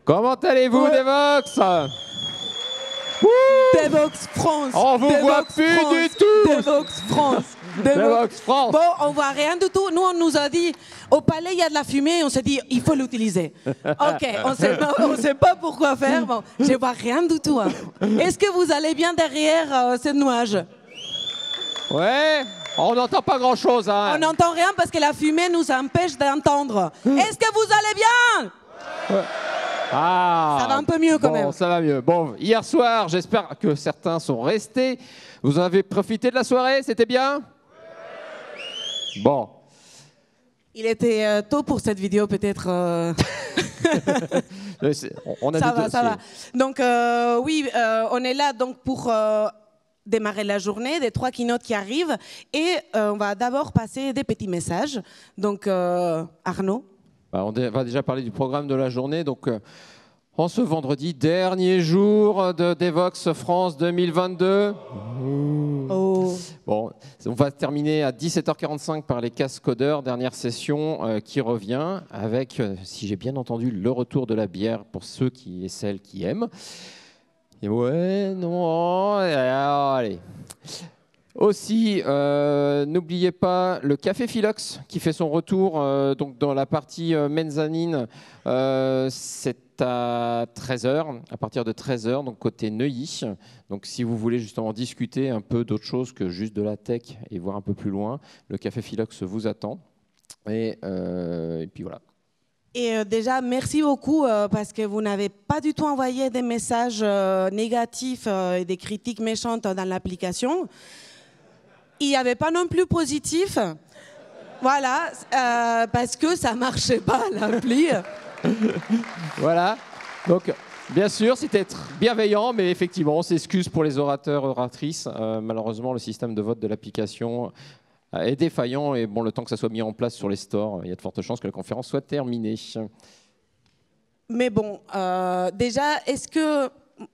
Comment allez-vous, Devox? Devox France. On vous voit plus du tout. Devox France. Devox France. Bon, on voit rien du tout. Nous, on nous a dit, au palais, il y a de la fumée. On s'est dit, il faut l'utiliser. OK, on sait pas pourquoi faire. Bon, je vois rien du tout. Hein. Est-ce que vous allez bien derrière ce nuage? Ouais, on n'entend pas grand-chose. Hein. On n'entend rien parce que la fumée nous empêche d'entendre. Est-ce que vous allez bien? Ouais. Ah, ça va un peu mieux quand même. Ça va mieux. Bon, hier soir, j'espère que certains sont restés. Vous avez profité de la soirée, c'était bien? Bon. Il était tôt pour cette vidéo, peut-être. On a ça va. Donc, oui, on est là donc, pour démarrer la journée, des 3 keynotes qui arrivent. Et on va d'abord passer des petits messages. Donc, Arnaud. On va déjà parler du programme de la journée. Donc, en ce vendredi, dernier jour de Devox France 2022. Oh. Bon, on va terminer à 17h45 par les cascodeurs, dernière session qui revient avec, si j'ai bien entendu, le retour de la bière pour ceux et celles qui aiment. Et ouais, non, allez. Aussi, n'oubliez pas le Café Philox qui fait son retour donc dans la partie mezzanine. C'est à 13h, à partir de 13h, donc côté Neuilly. Donc si vous voulez justement discuter un peu d'autre chose que juste de la tech et voir un peu plus loin, le Café Philox vous attend. Et puis voilà. Et déjà, merci beaucoup parce que vous n'avez pas du tout envoyé des messages négatifs et des critiques méchantes dans l'application. Il n'y avait pas non plus positif. Voilà, parce que ça ne marchait pas, l'appli. Voilà. Donc, bien sûr, c'était bienveillant, mais effectivement, on s'excuse pour les orateurs, oratrices. Malheureusement, le système de vote de l'application est défaillant et bon, le temps que ça soit mis en place sur les stores, il y a de fortes chances que la conférence soit terminée. Mais bon, déjà, est-ce que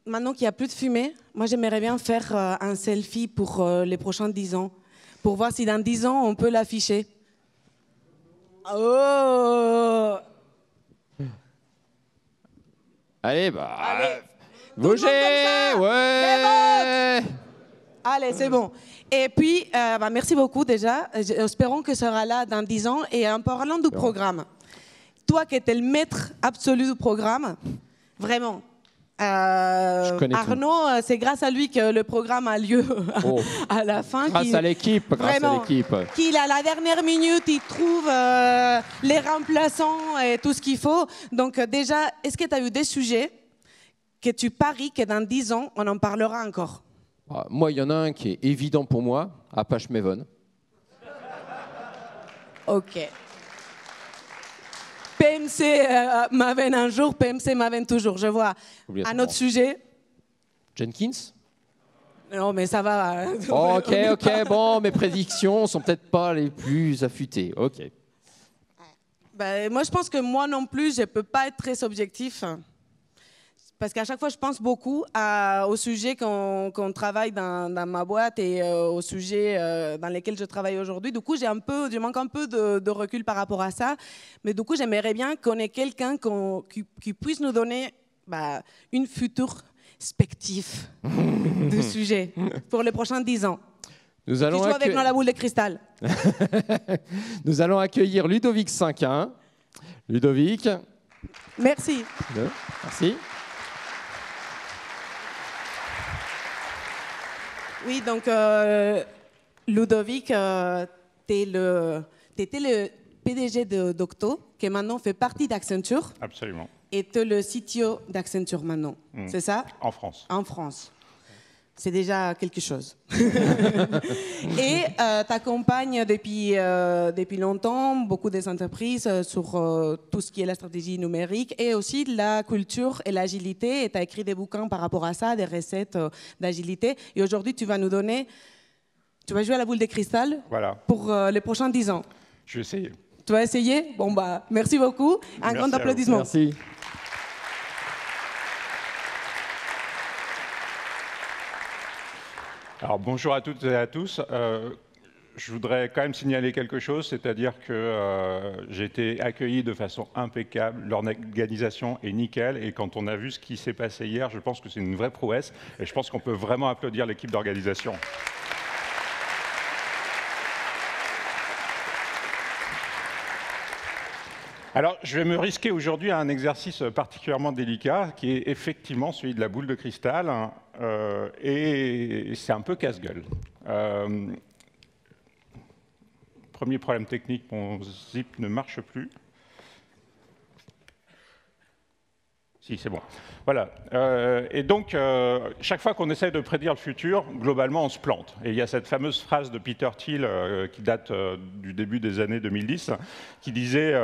maintenant qu'il n'y a plus de fumée, moi j'aimerais bien faire un selfie pour les prochains 10 ans, pour voir si dans 10 ans on peut l'afficher. Oh! Allez, Allez, bougez, ouais. Allez, c'est bon. Et puis, merci beaucoup déjà. Espérons que ça sera là dans 10 ans. Et en parlant du programme, toi qui étais le maître absolu du programme, vraiment, Arnaud, c'est grâce à lui que le programme a lieu à la fin. Grâce à l'équipe. Qu'il à la dernière minute, il trouve les remplaçants et tout ce qu'il faut. Donc déjà, est-ce que tu as eu des sujets que tu paries que dans 10 ans, on en parlera encore? Moi, il y en a un qui est évident pour moi, Apache Maven. OK. PMC Maven un jour, PMC Maven toujours. Je vois un autre sujet. Jenkins? Non, mais ça va. OK. Bon, mes prédictions sont peut-être pas les plus affûtées. OK. Moi, je pense que moi non plus, je peux pas être très objectif. Parce qu'à chaque fois, je pense beaucoup aux sujets qu'on travaille dans ma boîte et aux sujets dans lesquels je travaille aujourd'hui. Du coup, je manque un peu de recul par rapport à ça. Mais du coup, j'aimerais bien qu'on ait quelqu'un qui puisse nous donner une future perspective de sujet pour les prochains 10 ans. Nous allons avec la boule de cristal. Nous allons accueillir Ludovic Cinquin. Ludovic. Merci. Merci. Oui, donc Ludovic, tu étais le PDG de Docto, qui maintenant fait partie d'Accenture. Absolument. Et tu es le CTO d'Accenture maintenant, c'est ça? En France. En France. C'est déjà quelque chose. Et tu accompagnes depuis longtemps beaucoup des entreprises sur tout ce qui est la stratégie numérique et aussi la culture et l'agilité. Et tu as écrit des bouquins par rapport à ça, des recettes d'agilité. Et aujourd'hui, tu vas jouer à la boule de cristal pour les prochains 10 ans. Je vais essayer. Tu vas essayer? Bon, merci beaucoup. Un grand applaudissement. Merci. Alors bonjour à toutes et à tous. je voudrais quand même signaler quelque chose, c'est-à-dire que j'ai été accueilli de façon impeccable, l'organisation est nickel, et quand on a vu ce qui s'est passé hier, je pense que c'est une vraie prouesse, et je pense qu'on peut vraiment applaudir l'équipe d'organisation. Alors, je vais me risquer aujourd'hui à un exercice particulièrement délicat, qui est effectivement celui de la boule de cristal, et c'est un peu casse-gueule. Premier problème technique, mon zip ne marche plus. Si, c'est bon. Voilà. Et donc, chaque fois qu'on essaie de prédire le futur, globalement, on se plante. Et il y a cette fameuse phrase de Peter Thiel, qui date du début des années 2010, qui disait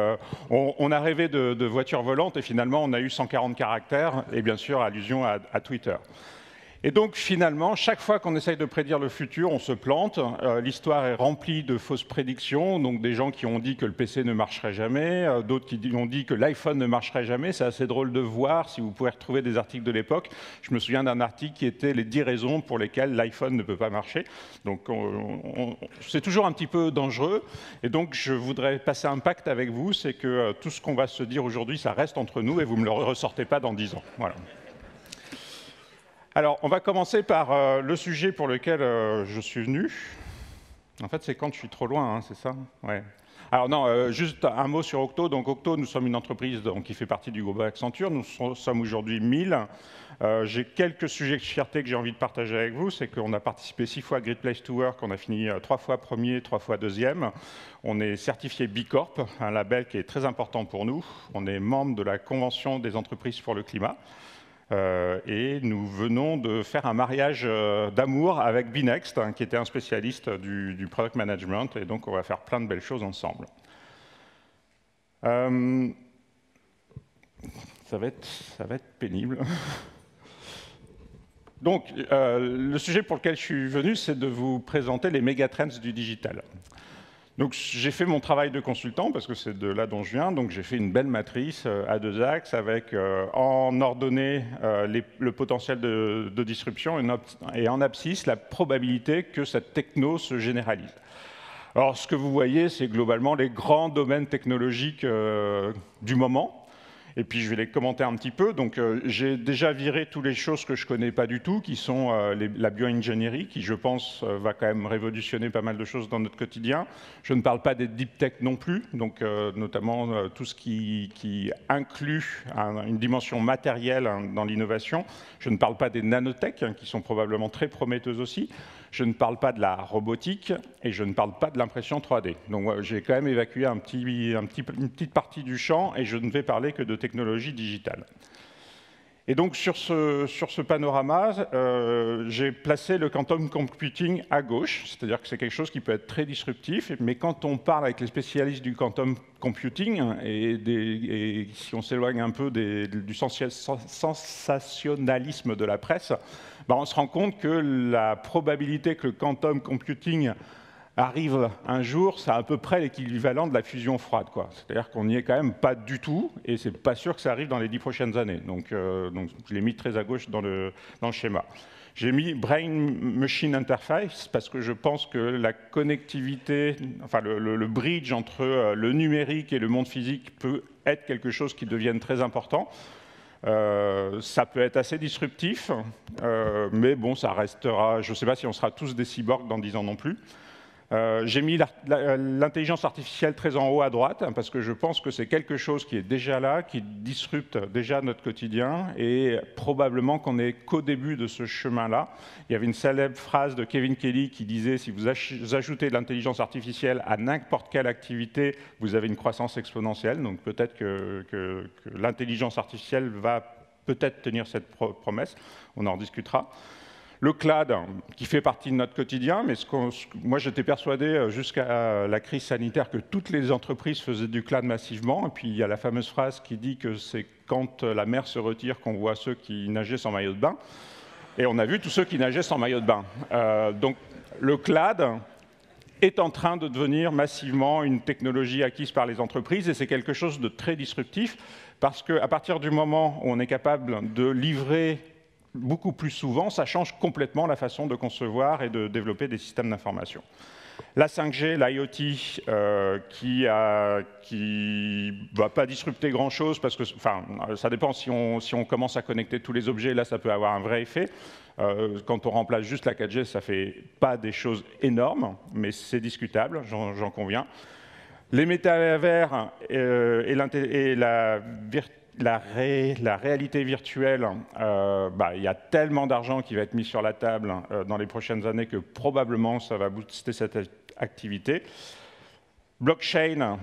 on a rêvé de voitures volantes et finalement, on a eu 140 caractères, et bien sûr, allusion à Twitter. Et donc, finalement, chaque fois qu'on essaye de prédire le futur, on se plante. L'histoire est remplie de fausses prédictions, donc des gens qui ont dit que le PC ne marcherait jamais, d'autres qui ont dit que l'iPhone ne marcherait jamais. C'est assez drôle de voir, si vous pouvez retrouver des articles de l'époque. Je me souviens d'un article qui était les 10 raisons pour lesquelles l'iPhone ne peut pas marcher. Donc, c'est toujours un petit peu dangereux. Et donc, je voudrais passer un pacte avec vous, c'est que tout ce qu'on va se dire aujourd'hui, ça reste entre nous et vous ne me le ressortez pas dans 10 ans. Voilà. Alors, on va commencer par le sujet pour lequel je suis venu. En fait, c'est quand je suis trop loin, hein, c'est ça? Ouais. Alors non, juste un mot sur Octo. Donc Octo, nous sommes une entreprise qui fait partie du groupe Accenture. Nous sommes aujourd'hui 1000. J'ai quelques sujets de fierté que j'ai envie de partager avec vous. C'est qu'on a participé 6 fois à Great Place to Work. On a fini 3 fois premier, 3 fois deuxième. On est certifié B Corp, un label qui est très important pour nous. On est membre de la Convention des entreprises pour le climat. Et nous venons de faire un mariage d'amour avec Binext, qui était un spécialiste du product management, et donc on va faire plein de belles choses ensemble. Ça va être pénible. Donc, le sujet pour lequel je suis venu, c'est de vous présenter les mégatrends du digital. Donc j'ai fait mon travail de consultant, parce que c'est de là dont je viens, donc j'ai fait une belle matrice à 2 axes, avec en ordonnée le potentiel de disruption et en abscisse la probabilité que cette techno se généralise. Alors ce que vous voyez, c'est globalement les grands domaines technologiques du moment. Et puis je vais les commenter un petit peu. Donc j'ai déjà viré toutes les choses que je ne connais pas du tout, qui sont la bioingénierie, qui je pense va quand même révolutionner pas mal de choses dans notre quotidien. Je ne parle pas des deep tech non plus, donc notamment tout ce qui inclut une dimension matérielle dans l'innovation. Je ne parle pas des nanotech, qui sont probablement très prometteuses aussi. Je ne parle pas de la robotique et je ne parle pas de l'impression 3D. Donc j'ai quand même évacué une petite partie du champ et je ne vais parler que de technologie digitale. Et donc sur ce panorama, j'ai placé le quantum computing à gauche, c'est-à-dire que c'est quelque chose qui peut être très disruptif, mais quand on parle avec les spécialistes du quantum computing, et si on s'éloigne un peu du sensationnalisme de la presse, on se rend compte que la probabilité que le quantum computing arrive un jour, c'est à peu près l'équivalent de la fusion froide, quoi. C'est-à-dire qu'on n'y est quand même pas du tout, et c'est pas sûr que ça arrive dans les 10 prochaines années. Donc je l'ai mis très à gauche dans le schéma. J'ai mis Brain-Machine Interface parce que je pense que la connectivité, enfin le bridge entre le numérique et le monde physique peut être quelque chose qui devienne très important. Ça peut être assez disruptif, mais bon, ça restera. Je ne sais pas si on sera tous des cyborgs dans 10 ans non plus. J'ai mis l'intelligence artificielle très en haut à droite, parce que je pense que c'est quelque chose qui est déjà là, qui disrupte déjà notre quotidien, et probablement qu'on n'est qu'au début de ce chemin-là. Il y avait une célèbre phrase de Kevin Kelly qui disait « Si vous ajoutez de l'intelligence artificielle à n'importe quelle activité, vous avez une croissance exponentielle ». Donc peut-être que l'intelligence artificielle va peut-être tenir cette promesse, on en discutera. Le cloud, qui fait partie de notre quotidien, mais moi j'étais persuadé jusqu'à la crise sanitaire que toutes les entreprises faisaient du cloud massivement. Et puis il y a la fameuse phrase qui dit que c'est quand la mer se retire qu'on voit ceux qui nageaient sans maillot de bain. Et on a vu tous ceux qui nageaient sans maillot de bain. Donc le cloud est en train de devenir massivement une technologie acquise par les entreprises, et c'est quelque chose de très disruptif, parce qu'à partir du moment où on est capable de livrer beaucoup plus souvent, ça change complètement la façon de concevoir et de développer des systèmes d'information. La 5G, l'IoT, qui va pas disrupter grand-chose, parce que, enfin, ça dépend si on commence à connecter tous les objets, là, ça peut avoir un vrai effet. Quand on remplace juste la 4G, ça fait pas des choses énormes, mais c'est discutable, j'en conviens. Les métavers et la réalité virtuelle, il y a tellement d'argent qui va être mis sur la table dans les prochaines années que probablement ça va booster cette activité. Blockchain,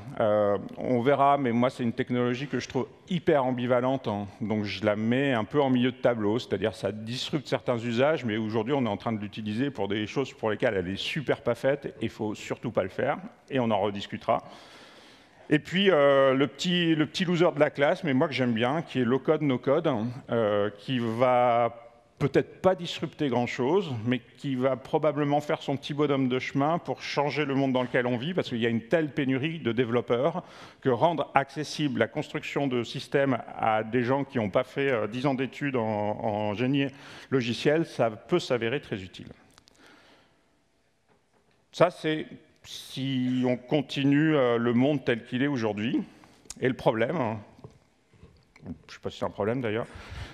on verra, mais moi c'est une technologie que je trouve hyper ambivalente, hein, donc je la mets un peu en milieu de tableau, c'est-à-dire ça disrupte certains usages, mais aujourd'hui on est en train de l'utiliser pour des choses pour lesquelles elle est super pas faite, et il ne faut surtout pas le faire, et on en rediscutera. Et puis le petit loser de la classe, mais moi que j'aime bien, qui est low code, no code, qui va peut-être pas disrupter grand-chose, mais qui va probablement faire son petit bonhomme de chemin pour changer le monde dans lequel on vit, parce qu'il y a une telle pénurie de développeurs que rendre accessible la construction de systèmes à des gens qui n'ont pas fait 10 ans d'études en génie logiciel, ça peut s'avérer très utile. Ça, c'est si on continue le monde tel qu'il est aujourd'hui. Et le problème, je ne sais pas si c'est un problème d'ailleurs,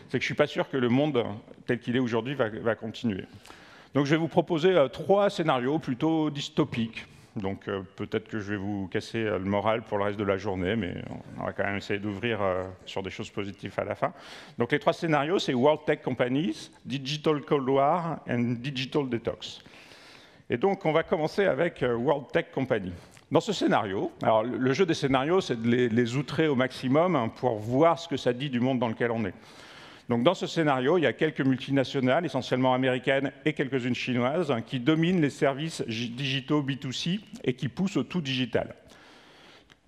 c'est que je ne suis pas sûr que le monde tel qu'il est aujourd'hui va continuer. Donc je vais vous proposer 3 scénarios plutôt dystopiques. Donc peut-être que je vais vous casser le moral pour le reste de la journée, mais on va quand même essayer d'ouvrir sur des choses positives à la fin. Donc les 3 scénarios, c'est World Tech Companies, Digital Cold War et Digital Detox. Et donc on va commencer avec World Tech Company. Dans ce scénario, alors le jeu des scénarios, c'est de les outrer au maximum pour voir ce que ça dit du monde dans lequel on est. Donc dans ce scénario, il y a quelques multinationales, essentiellement américaines et quelques-unes chinoises, qui dominent les services digitaux B2C et qui poussent au tout digital.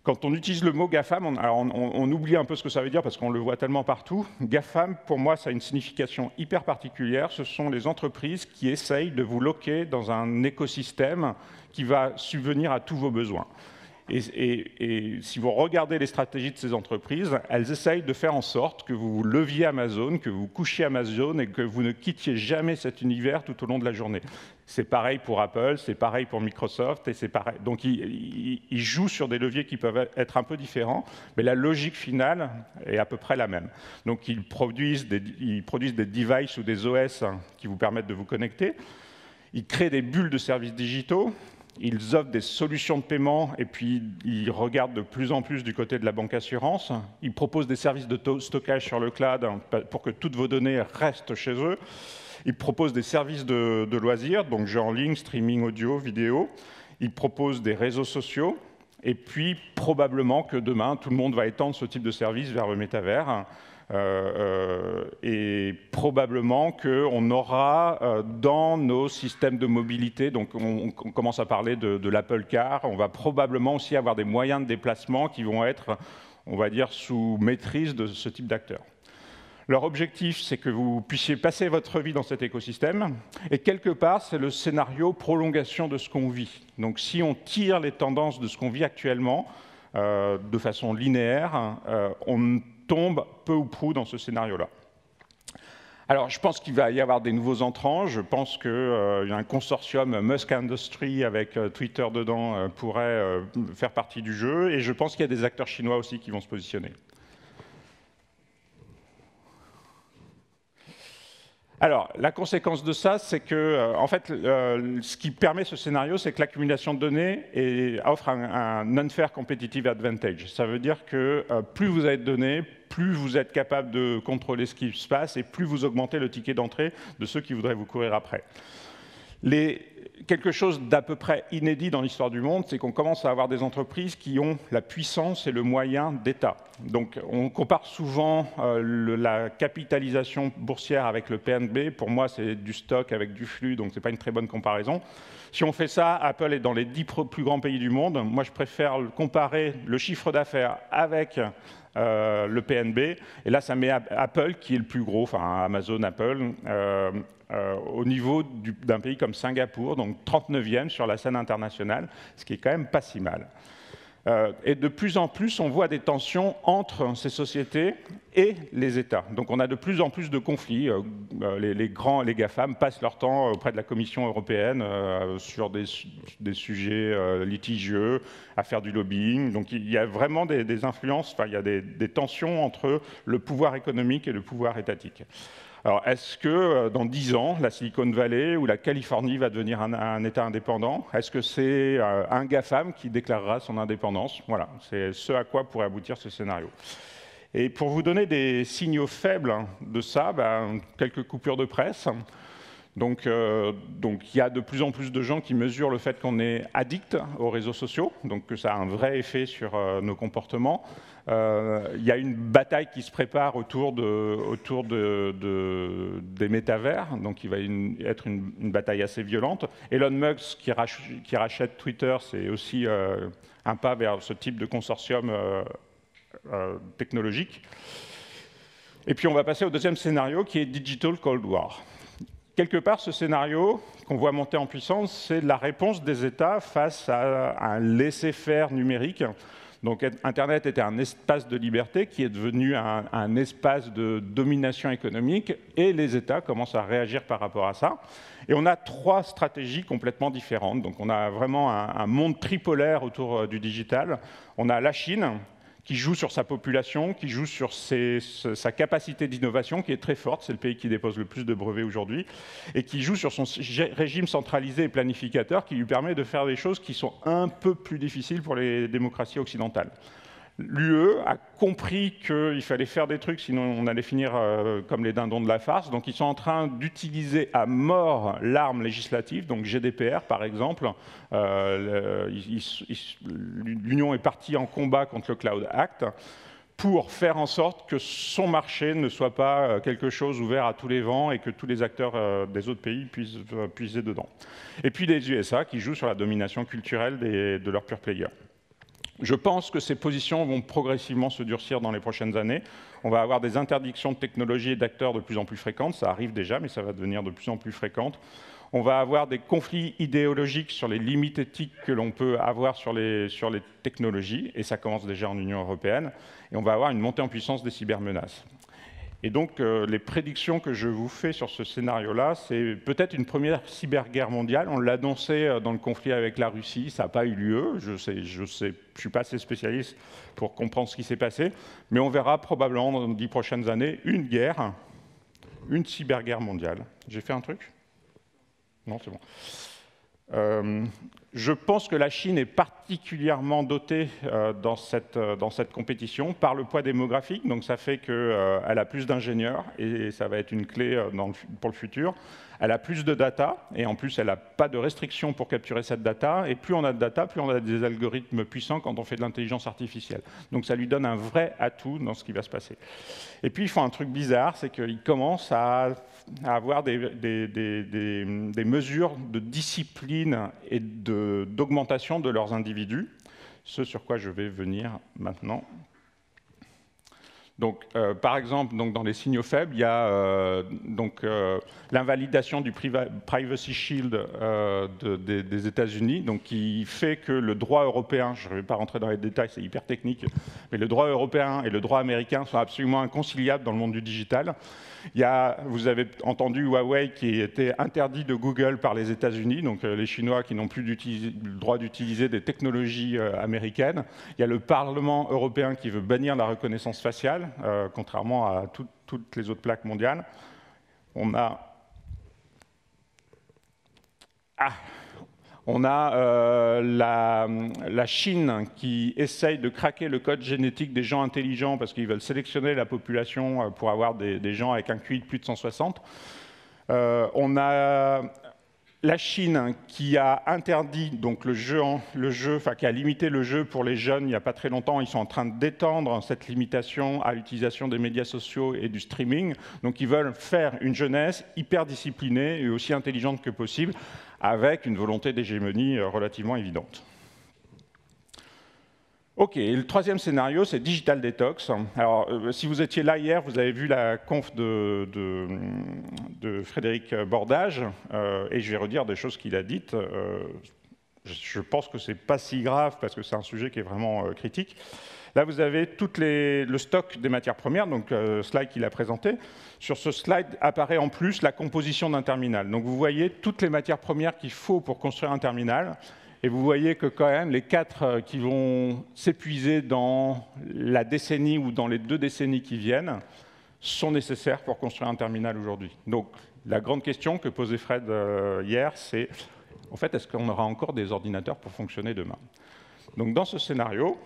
Quand on utilise le mot GAFAM, on oublie un peu ce que ça veut dire parce qu'on le voit tellement partout. GAFAM, pour moi, ça a une signification hyper particulière. Ce sont les entreprises qui essayent de vous loquer dans un écosystème qui va subvenir à tous vos besoins. Et si vous regardez les stratégies de ces entreprises, elles essayent de faire en sorte que vous leviez Amazon, que vous couchiez Amazon et que vous ne quittiez jamais cet univers tout au long de la journée. C'est pareil pour Apple, c'est pareil pour Microsoft, et c'est pareil. Donc ils jouent sur des leviers qui peuvent être un peu différents, mais la logique finale est à peu près la même. Donc ils produisent des devices ou des OS qui vous permettent de vous connecter. Ils créent des bulles de services digitaux. Ils offrent des solutions de paiement et puis ils regardent de plus en plus du côté de la banque assurance. Ils proposent des services de stockage sur le cloud pour que toutes vos données restent chez eux. Ils proposent des services de loisirs, donc jeux en ligne, streaming audio, vidéo. Ils proposent des réseaux sociaux. Et puis probablement que demain, tout le monde va étendre ce type de service vers le métavers. Et probablement qu'on aura dans nos systèmes de mobilité, donc on commence à parler de l'Apple Car, on va probablement aussi avoir des moyens de déplacement qui vont être, on va dire, sous maîtrise de ce type d'acteurs. Leur objectif, c'est que vous puissiez passer votre vie dans cet écosystème, et quelque part, c'est le scénario prolongation de ce qu'on vit. Donc si on tire les tendances de ce qu'on vit actuellement, de façon linéaire, on tombe peu ou prou dans ce scénario-là. Alors, je pense qu'il va y avoir des nouveaux entrants. Je pense qu'il y a un consortium Musk Industry avec Twitter dedans pourrait faire partie du jeu. Et je pense qu'il y a des acteurs chinois aussi qui vont se positionner. Alors, la conséquence de ça, c'est que, en fait, ce qui permet ce scénario, c'est que l'accumulation de données offre un unfair competitive advantage. Ça veut dire que plus vous avez de données, plus vous êtes capable de contrôler ce qui se passe et plus vous augmentez le ticket d'entrée de ceux qui voudraient vous courir après. Quelque chose d'à peu près inédit dans l'histoire du monde, c'est qu'on commence à avoir des entreprises qui ont la puissance et le moyen d'État. Donc on compare souvent la capitalisation boursière avec le PNB. Pour moi, c'est du stock avec du flux, donc ce n'est pas une très bonne comparaison. Si on fait ça, Apple est dans les 10 plus grands pays du monde. Moi, je préfère comparer le chiffre d'affaires avec le PNB. Et là, ça met Apple, qui est le plus gros, enfin Amazon, Apple, au niveau d'un pays comme Singapour, donc 39e sur la scène internationale, ce qui est quand même pas si mal. Et de plus en plus, on voit des tensions entre ces sociétés et les États. Donc on a de plus en plus de conflits. Les GAFAM passent leur temps auprès de la Commission européenne sur des sujets litigieux, à faire du lobbying. Donc il y a vraiment des influences, enfin, il y a des tensions entre le pouvoir économique et le pouvoir étatique. Alors, est-ce que dans 10 ans, la Silicon Valley ou la Californie va devenir un État indépendant? Est-ce que c'est un GAFAM qui déclarera son indépendance? Voilà, c'est ce à quoi pourrait aboutir ce scénario. Et pour vous donner des signaux faibles de ça, quelques coupures de presse. Donc, il y a de plus en plus de gens qui mesurent le fait qu'on est addict aux réseaux sociaux, donc que ça a un vrai effet sur nos comportements. Il y a une bataille qui se prépare autour des métavers, donc il va être une bataille assez violente. Elon Musk qui rachète Twitter, c'est aussi un pas vers ce type de consortium technologique. Et puis on va passer au deuxième scénario qui est Digital Cold War. Quelque part, ce scénario qu'on voit monter en puissance, c'est la réponse des États face à un laisser-faire numérique. Donc Internet était un espace de liberté qui est devenu un espace de domination économique et les États commencent à réagir par rapport à ça. Et on a 3 stratégies complètement différentes. Donc on a vraiment un monde tripolaire autour du digital. On a la Chine qui joue sur sa population, qui joue sur sa capacité d'innovation, qui est très forte, c'est le pays qui dépose le plus de brevets aujourd'hui, et qui joue sur son régime centralisé et planificateur, qui lui permet de faire des choses qui sont un peu plus difficiles pour les démocraties occidentales. L'UE a compris qu'il fallait faire des trucs, sinon on allait finir comme les dindons de la farce. Donc ils sont en train d'utiliser à mort l'arme législative, donc GDPR par exemple. L'Union est partie en combat contre le Cloud Act pour faire en sorte que son marché ne soit pas quelque chose ouvert à tous les vents et que tous les acteurs des autres pays puissent puiser dedans. Et puis les USA qui jouent sur la domination culturelle de leurs pure players. Je pense que ces positions vont progressivement se durcir dans les prochaines années. On va avoir des interdictions de technologies et d'acteurs de plus en plus fréquentes. Ça arrive déjà, mais ça va devenir de plus en plus fréquente. On va avoir des conflits idéologiques sur les limites éthiques que l'on peut avoir sur les technologies, et ça commence déjà en Union européenne. Et on va avoir une montée en puissance des cybermenaces. Et donc, les prédictions que je vous fais sur ce scénario-là, c'est peut-être une première cyberguerre mondiale. On l'a annoncé dans le conflit avec la Russie, ça n'a pas eu lieu. Je ne suis pas assez spécialiste pour comprendre ce qui s'est passé, mais on verra probablement dans les 10 prochaines années une guerre, une cyberguerre mondiale. J'ai fait un truc? Non, c'est bon. Je pense que la Chine est particulièrement dotée dans cette compétition par le poids démographique, donc ça fait qu'elle a plus d'ingénieurs et ça va être une clé pour le futur. Elle a plus de data et en plus elle n'a pas de restrictions pour capturer cette data, et plus on a de data, plus on a des algorithmes puissants quand on fait de l'intelligence artificielle. Donc ça lui donne un vrai atout dans ce qui va se passer. Et puis ils font un truc bizarre, c'est qu'ils commencent à avoir des mesures de discipline et d'augmentation de leurs individus, ce sur quoi je vais venir maintenant. Donc, par exemple, dans les signaux faibles, il y a l'invalidation du Privacy Shield des États-Unis, donc qui fait que le droit européen, je ne vais pas rentrer dans les détails, c'est hyper technique, mais le droit européen et le droit américain sont absolument inconciliables dans le monde du digital. Vous avez entendu Huawei qui était interdit de Google par les États-Unis, donc les Chinois qui n'ont plus le droit d'utiliser des technologies américaines. Il y a le Parlement européen qui veut bannir la reconnaissance faciale, contrairement à toutes les autres plaques mondiales. On a la Chine qui essaye de craquer le code génétique des gens intelligents parce qu'ils veulent sélectionner la population pour avoir des gens avec un QI de plus de 160. On a la Chine qui a interdit donc qui a limité le jeu pour les jeunes il n'y a pas très longtemps. Ils sont en train d'étendre cette limitation à l'utilisation des médias sociaux et du streaming. Donc ils veulent faire une jeunesse hyper disciplinée et aussi intelligente que possible, avec une volonté d'hégémonie relativement évidente. Ok, et le troisième scénario, c'est Digital Detox. Alors, si vous étiez là hier, vous avez vu la conf de Frédéric Bordage, et je vais redire des choses qu'il a dites. je pense que ce n'est pas si grave parce que c'est un sujet qui est vraiment critique. Là, vous avez le stock des matières premières, donc slide qu'il a présenté. Sur ce slide apparaît en plus la composition d'un terminal. Donc vous voyez toutes les matières premières qu'il faut pour construire un terminal. Et vous voyez que quand même, les 4 qui vont s'épuiser dans la décennie ou dans les 2 décennies qui viennent sont nécessaires pour construire un terminal aujourd'hui. Donc la grande question que posait Fred hier, c'est en fait, est-ce qu'on aura encore des ordinateurs pour fonctionner demain? Donc dans ce scénario,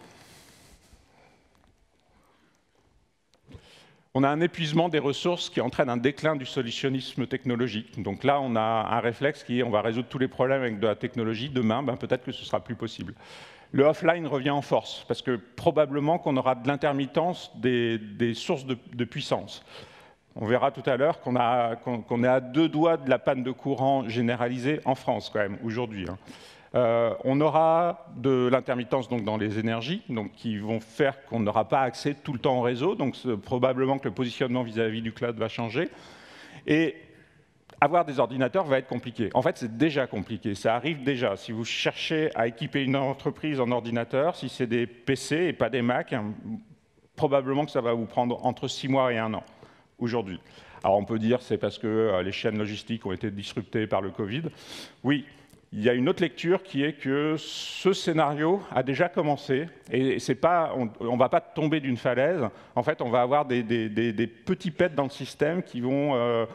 on a un épuisement des ressources qui entraîne un déclin du solutionnisme technologique. Donc là, on a un réflexe qui est on va résoudre tous les problèmes avec de la technologie. Demain, peut-être que ce sera plus possible. Le offline revient en force, parce que probablement qu'on aura de l'intermittence des sources de puissance. On verra tout à l'heure qu'on est à 2 doigts de la panne de courant généralisée en France, quand même, aujourd'hui. On aura de l'intermittence dans les énergies, donc, qui vont faire qu'on n'aura pas accès tout le temps au réseau, donc probablement que le positionnement vis-à-vis du cloud va changer. Et avoir des ordinateurs va être compliqué. En fait, c'est déjà compliqué, ça arrive déjà. Si vous cherchez à équiper une entreprise en ordinateur, si c'est des PC et pas des Mac, probablement que ça va vous prendre entre 6 mois et 1 an, aujourd'hui. Alors on peut dire que c'est parce que les chaînes logistiques ont été disruptées par le Covid. Oui. Il y a une autre lecture qui est que ce scénario a déjà commencé et on ne va pas tomber d'une falaise. En fait, on va avoir des petits pets dans le système qui vont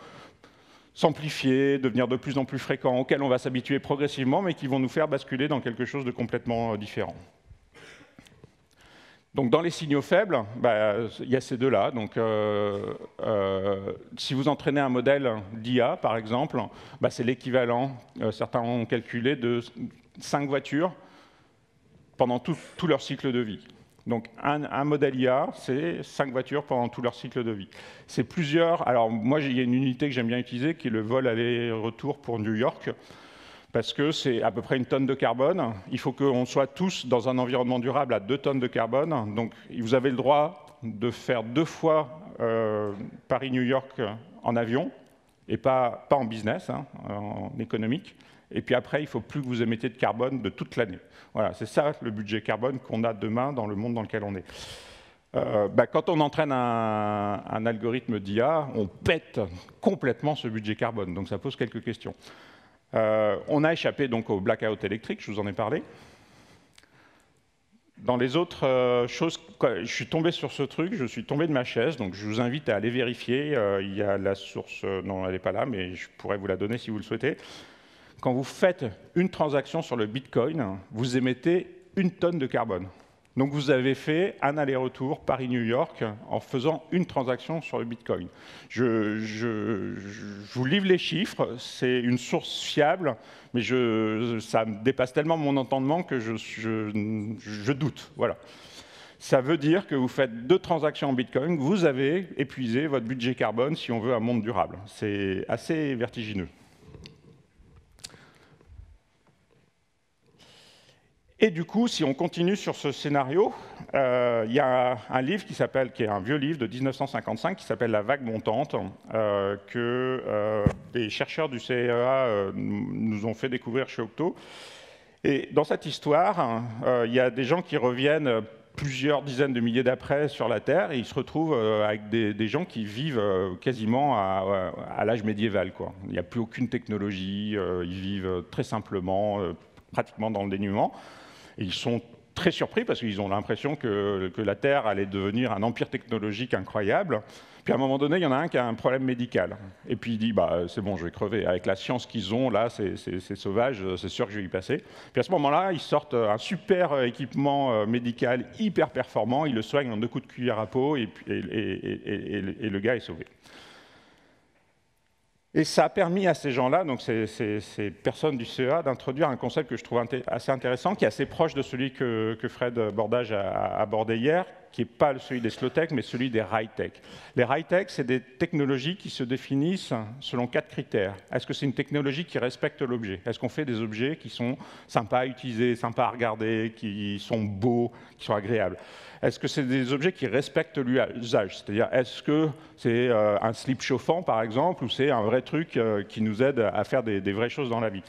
s'amplifier, devenir de plus en plus fréquents, auxquels on va s'habituer progressivement, mais qui vont nous faire basculer dans quelque chose de complètement différent. Donc dans les signaux faibles, il y a ces deux-là. Donc si vous entraînez un modèle d'IA, par exemple, c'est l'équivalent, certains ont calculé, de 5 voitures pendant tout leur cycle de vie. Donc un modèle IA, c'est 5 voitures pendant tout leur cycle de vie. C'est plusieurs. Alors moi, il y a une unité que j'aime bien utiliser, qui est le vol aller-retour pour New York, parce que c'est à peu près 1 tonne de carbone. Il faut qu'on soit tous dans un environnement durable à 2 tonnes de carbone. Donc vous avez le droit de faire 2 fois Paris-New York en avion, et pas en business, en économique. Et puis après, il ne faut plus que vous émettiez de carbone de toute l'année. Voilà, c'est ça le budget carbone qu'on a demain dans le monde dans lequel on est. Quand on entraîne un algorithme d'IA, on pète complètement ce budget carbone. Donc ça pose quelques questions. On a échappé donc au blackout électrique, je vous en ai parlé. Dans les autres choses, je suis tombé sur ce truc, je suis tombé de ma chaise, donc je vous invite à aller vérifier. Il y a la source, non, elle n'est pas là, mais je pourrais vous la donner si vous le souhaitez. Quand vous faites une transaction sur le Bitcoin, vous émettez 1 tonne de carbone. Donc vous avez fait un aller-retour Paris-New York en faisant une transaction sur le Bitcoin. Je vous livre les chiffres, c'est une source fiable, mais ça me dépasse tellement mon entendement que je doute. Voilà. Ça veut dire que vous faites 2 transactions en Bitcoin, vous avez épuisé votre budget carbone si on veut un monde durable. C'est assez vertigineux. Et du coup, si on continue sur ce scénario, il y a un livre qui est un vieux livre de 1955 qui s'appelle La vague montante, que des chercheurs du CEA nous ont fait découvrir chez Octo. Et dans cette histoire, il y a des gens qui reviennent plusieurs dizaines de milliers d'après sur la Terre et ils se retrouvent avec des gens qui vivent quasiment à l'âge médiéval, quoi. Il n'y a plus aucune technologie, ils vivent très simplement, pratiquement dans le dénuement. Et ils sont très surpris parce qu'ils ont l'impression que la Terre allait devenir un empire technologique incroyable. Puis à un moment donné, il y en a un qui a un problème médical. Et puis il dit, c'est bon, je vais crever. Avec la science qu'ils ont, là, c'est sauvage, c'est sûr que je vais y passer. Puis à ce moment-là, ils sortent un super équipement médical hyper performant, ils le soignent en 2 coups de cuillère à peau et le gars est sauvé. Et ça a permis à ces gens-là, donc ces personnes du CEA, d'introduire un concept que je trouve assez intéressant, qui est assez proche de celui que Fred Bordage a abordé hier, qui n'est pas celui des slow-tech, mais celui des high-tech. Les high-tech, c'est des technologies qui se définissent selon 4 critères. Est-ce que c'est une technologie qui respecte l'objet? Est-ce qu'on fait des objets qui sont sympas à utiliser, sympas à regarder, qui sont beaux, qui sont agréables? Est-ce que c'est des objets qui respectent l'usage? C'est-à-dire, est-ce que c'est un slip chauffant, par exemple, ou c'est un vrai truc qui nous aide à faire des vraies choses dans la vie?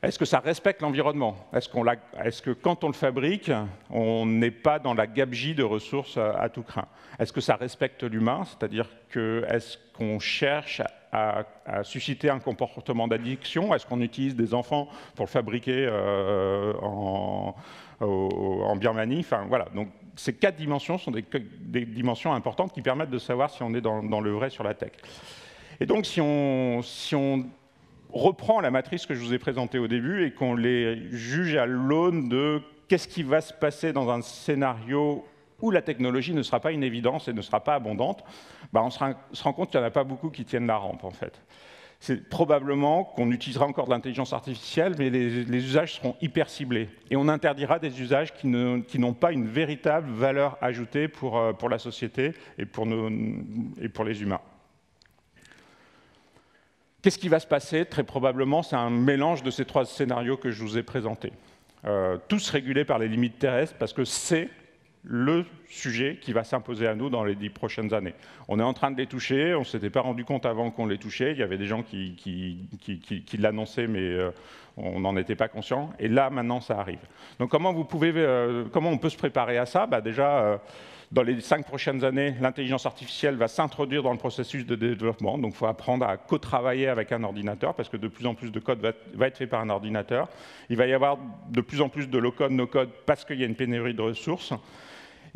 Est-ce que ça respecte l'environnement? Est-ce que quand on le fabrique, on n'est pas dans la gabegie de ressources à tout crin? Est-ce que ça respecte l'humain? C'est-à-dire que est-ce qu'on cherche à susciter un comportement d'addiction? Est-ce qu'on utilise des enfants pour le fabriquer en Birmanie? Enfin, voilà. Donc, ces 4 dimensions sont des dimensions importantes qui permettent de savoir si on est dans le vrai sur la tech. Et donc, si on reprend la matrice que je vous ai présentée au début et qu'on les juge à l'aune de qu'est-ce qui va se passer dans un scénario où la technologie ne sera pas une évidence et ne sera pas abondante, on se rend compte qu'il n'y en a pas beaucoup qui tiennent la rampe, en fait. C'est probablement qu'on utilisera encore de l'intelligence artificielle, mais les usages seront hyper ciblés. Et on interdira des usages qui n'ont pas une véritable valeur ajoutée pour la société et pour les humains. Qu'est-ce qui va se passer? Très probablement, c'est un mélange de ces 3 scénarios que je vous ai présentés. Tous régulés par les limites terrestres, parce que c'est le sujet qui va s'imposer à nous dans les 10 prochaines années. On est en train de les toucher, on ne s'était pas rendu compte avant qu'on les touchait, il y avait des gens qui l'annonçaient, mais on n'en était pas conscient, et là, maintenant, ça arrive. Donc comment on peut se préparer à ça? Déjà, dans les 5 prochaines années, l'intelligence artificielle va s'introduire dans le processus de développement, donc il faut apprendre à co-travailler avec un ordinateur, parce que de plus en plus de code va être fait par un ordinateur. Il va y avoir de plus en plus de low-code, no-code, parce qu'il y a une pénurie de ressources.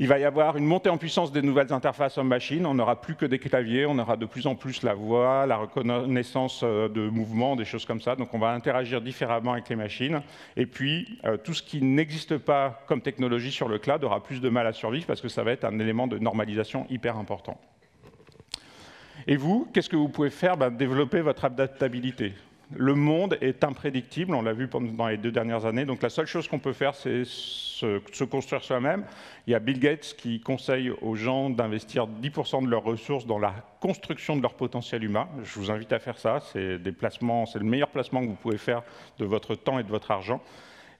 Il va y avoir une montée en puissance des nouvelles interfaces homme-machine. On n'aura plus que des claviers, on aura de plus en plus la voix, la reconnaissance de mouvements, des choses comme ça. Donc on va interagir différemment avec les machines. Et puis, tout ce qui n'existe pas comme technologie sur le cloud aura plus de mal à survivre parce que ça va être un élément de normalisation hyper important. Et vous, qu'est-ce que vous pouvez faire? Développer votre adaptabilité. Le monde est imprédictible, on l'a vu dans les 2 dernières années, donc la seule chose qu'on peut faire, c'est se construire soi-même. Il y a Bill Gates qui conseille aux gens d'investir 10% de leurs ressources dans la construction de leur potentiel humain. Je vous invite à faire ça, c'est le meilleur placement que vous pouvez faire de votre temps et de votre argent.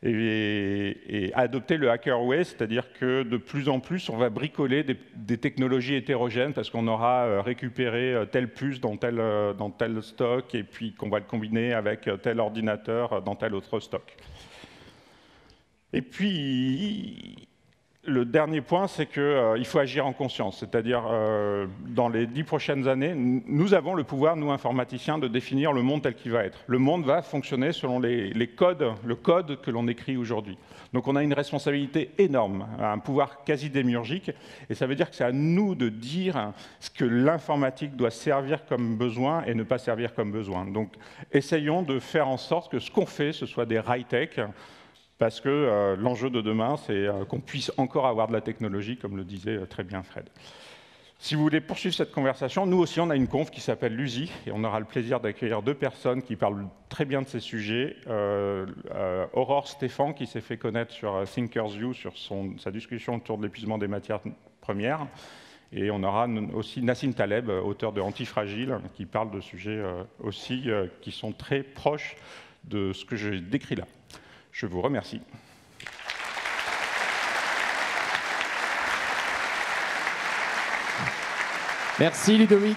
Et adopter le hacker way, c'est-à-dire que de plus en plus, on va bricoler des technologies hétérogènes parce qu'on aura récupéré telle puce dans tel stock et puis qu'on va le combiner avec tel ordinateur dans tel autre stock. Et puis, le dernier point, c'est qu'il faut agir en conscience, c'est-à-dire dans les 10 prochaines années, nous avons le pouvoir, nous informaticiens, de définir le monde tel qu'il va être. Le monde va fonctionner selon le code que l'on écrit aujourd'hui. Donc on a une responsabilité énorme, un pouvoir quasi démiurgique, et ça veut dire que c'est à nous de dire ce que l'informatique doit servir comme besoin et ne pas servir comme besoin. Donc essayons de faire en sorte que ce qu'on fait, ce soit des high-tech, parce que l'enjeu de demain, c'est qu'on puisse encore avoir de la technologie, comme le disait très bien Fred. Si vous voulez poursuivre cette conversation, nous aussi, on a une conf qui s'appelle l'USI, et on aura le plaisir d'accueillir 2 personnes qui parlent très bien de ces sujets. Aurore Stéphan, qui s'est fait connaître sur ThinkersView, sur sa discussion autour de l'épuisement des matières premières. Et on aura aussi Nassim Taleb, auteur de Antifragile, qui parle de sujets aussi qui sont très proches de ce que j'ai décrit là. Je vous remercie. Merci Ludovic.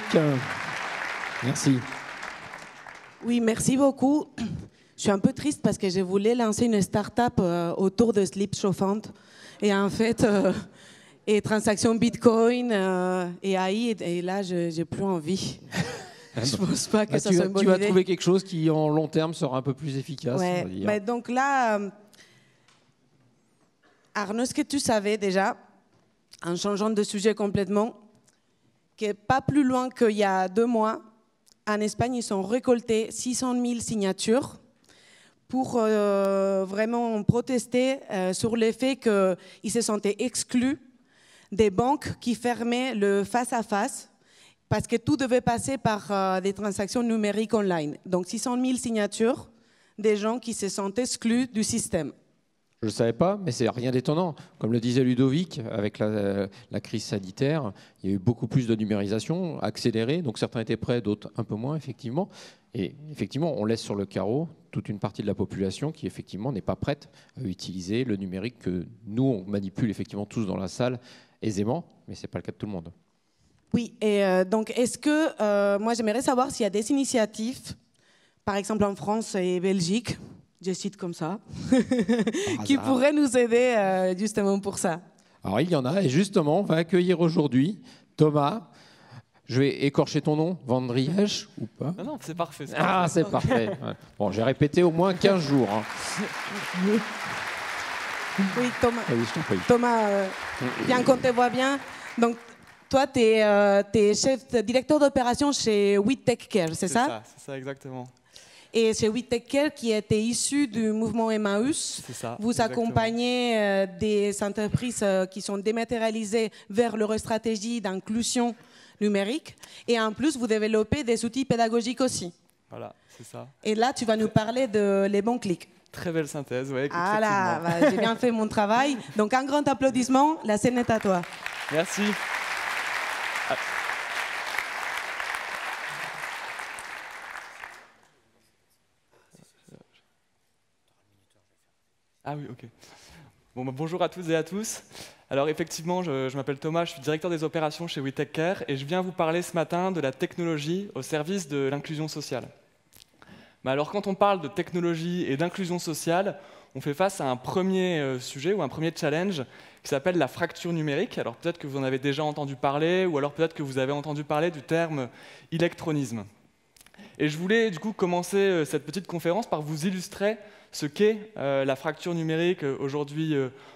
Merci. Oui, merci beaucoup. Je suis un peu triste parce que je voulais lancer une start-up autour de slip chauffante. Et en fait, et transactions Bitcoin et AI, et là, je n'ai plus envie. Je ne pense pas que ça soit une bonne idée. Tu vas trouver quelque chose qui, en long terme, sera un peu plus efficace. Ouais. On va dire. Mais donc là, Arnaud, est-ce que tu savais déjà, en changeant de sujet complètement, que pas plus loin qu'il y a 2 mois, en Espagne, ils ont récolté 600 000 signatures pour vraiment protester sur le fait qu'ils se sentaient exclus des banques qui fermaient le face-à-face parce que tout devait passer par des transactions numériques online. Donc 600 000 signatures des gens qui se sentent exclus du système. Je ne le savais pas, mais c'est rien d'étonnant. Comme le disait Ludovic, avec la crise sanitaire, il y a eu beaucoup plus de numérisation accélérée. Donc certains étaient prêts, d'autres un peu moins, effectivement. Et effectivement, on laisse sur le carreau toute une partie de la population qui, effectivement, n'est pas prête à utiliser le numérique que nous, on manipule effectivement tous dans la salle aisément, mais ce n'est pas le cas de tout le monde. Oui, et donc est-ce que, moi j'aimerais savoir s'il y a des initiatives, par exemple en France et Belgique, je cite comme ça, qui pourraient nous aider justement pour ça. Alors, il y en a, et justement, on va accueillir aujourd'hui Thomas. Je vais écorcher ton nom, Van Driesch, ou pas? Non, c'est parfait. Ah, c'est parfait. Ouais. Bon, j'ai répété au moins 15 jours. Hein. Oui, Thomas. Ah oui, je t'en prie. Thomas, bien qu'on te voit bien. Donc, toi, tu es directeur d'opération chez We Take Care, c'est ça? C'est ça, exactement. Et chez We Take Care, qui était issu du mouvement Emmaüs, ça, vous exactement. accompagnez des entreprises qui sont dématérialisées vers leur stratégie d'inclusion numérique. Et en plus, vous développez des outils pédagogiques aussi. Voilà, c'est ça. Et là, tu vas nous parler de les bons clics. Très belle synthèse, ouais. Ah là, bah, j'ai bien fait mon travail. Donc, un grand applaudissement. La scène est à toi. Merci. Ah oui, ok. Bon, bah, bonjour à toutes et à tous. Alors effectivement, je m'appelle Thomas, je suis directeur des opérations chez We Take Care et je viens vous parler ce matin de la technologie au service de l'inclusion sociale. Mais alors quand on parle de technologie et d'inclusion sociale, on fait face à un premier sujet ou un premier challenge qui s'appelle la fracture numérique. Alors peut-être que vous en avez déjà entendu parler ou alors peut-être que vous avez entendu parler du terme électronisme. Et je voulais du coup commencer cette petite conférence par vous illustrer ce qu'est la fracture numérique aujourd'hui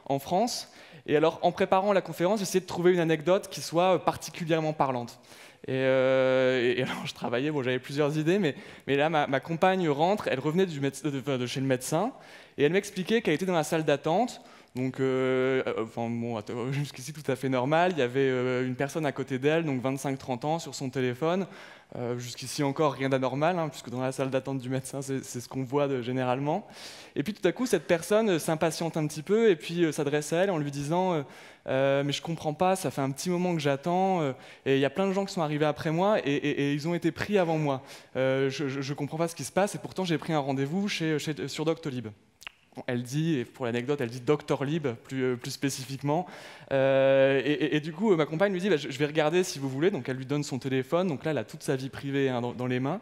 en France. Et alors, en préparant la conférence, j'ai essayé de trouver une anecdote qui soit particulièrement parlante. Et alors, je travaillais, bon, j'avais plusieurs idées, mais là, ma compagne rentre, elle revenait de chez le médecin, et elle m'expliquait qu'elle était dans la salle d'attente. Donc, jusqu'ici, tout à fait normal. Il y avait une personne à côté d'elle, donc 25-30 ans, sur son téléphone. Jusqu'ici encore, rien d'anormal, hein, puisque dans la salle d'attente du médecin, c'est ce qu'on voit généralement. Et puis, tout à coup, cette personne s'impatiente un petit peu et puis s'adresse à elle en lui disant mais je comprends pas, ça fait un petit moment que j'attends, et il y a plein de gens qui sont arrivés après moi et ils ont été pris avant moi. Je comprends pas ce qui se passe et pourtant, j'ai pris un rendez-vous sur Doctolib. Elle dit, et pour l'anecdote, elle dit Doctolib plus spécifiquement. Et du coup, ma compagne lui dit je vais regarder si vous voulez. Donc elle lui donne son téléphone. Donc là, elle a toute sa vie privée dans les mains.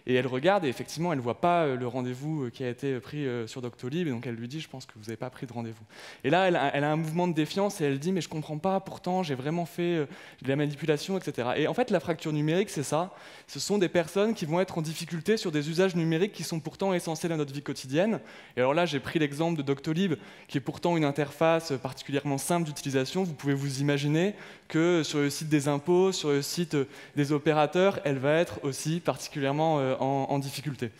Et elle regarde et effectivement, elle ne voit pas le rendez-vous qui a été pris sur Doctolib. Et donc elle lui dit je pense que vous n'avez pas pris de rendez-vous. Et là, elle a un mouvement de défiance et elle dit mais je ne comprends pas, pourtant j'ai vraiment fait de la manipulation, etc. Et en fait, la fracture numérique, c'est ça. Ce sont des personnes qui vont être en difficulté sur des usages numériques qui sont pourtant essentiels à notre vie quotidienne. Et alors là, j'ai pris l'exemple de Doctolib, qui est pourtant une interface particulièrement simple d'utilisation. Vous pouvez vous imaginer que sur le site des impôts, sur le site des opérateurs, elle va être aussi particulièrement en difficulté.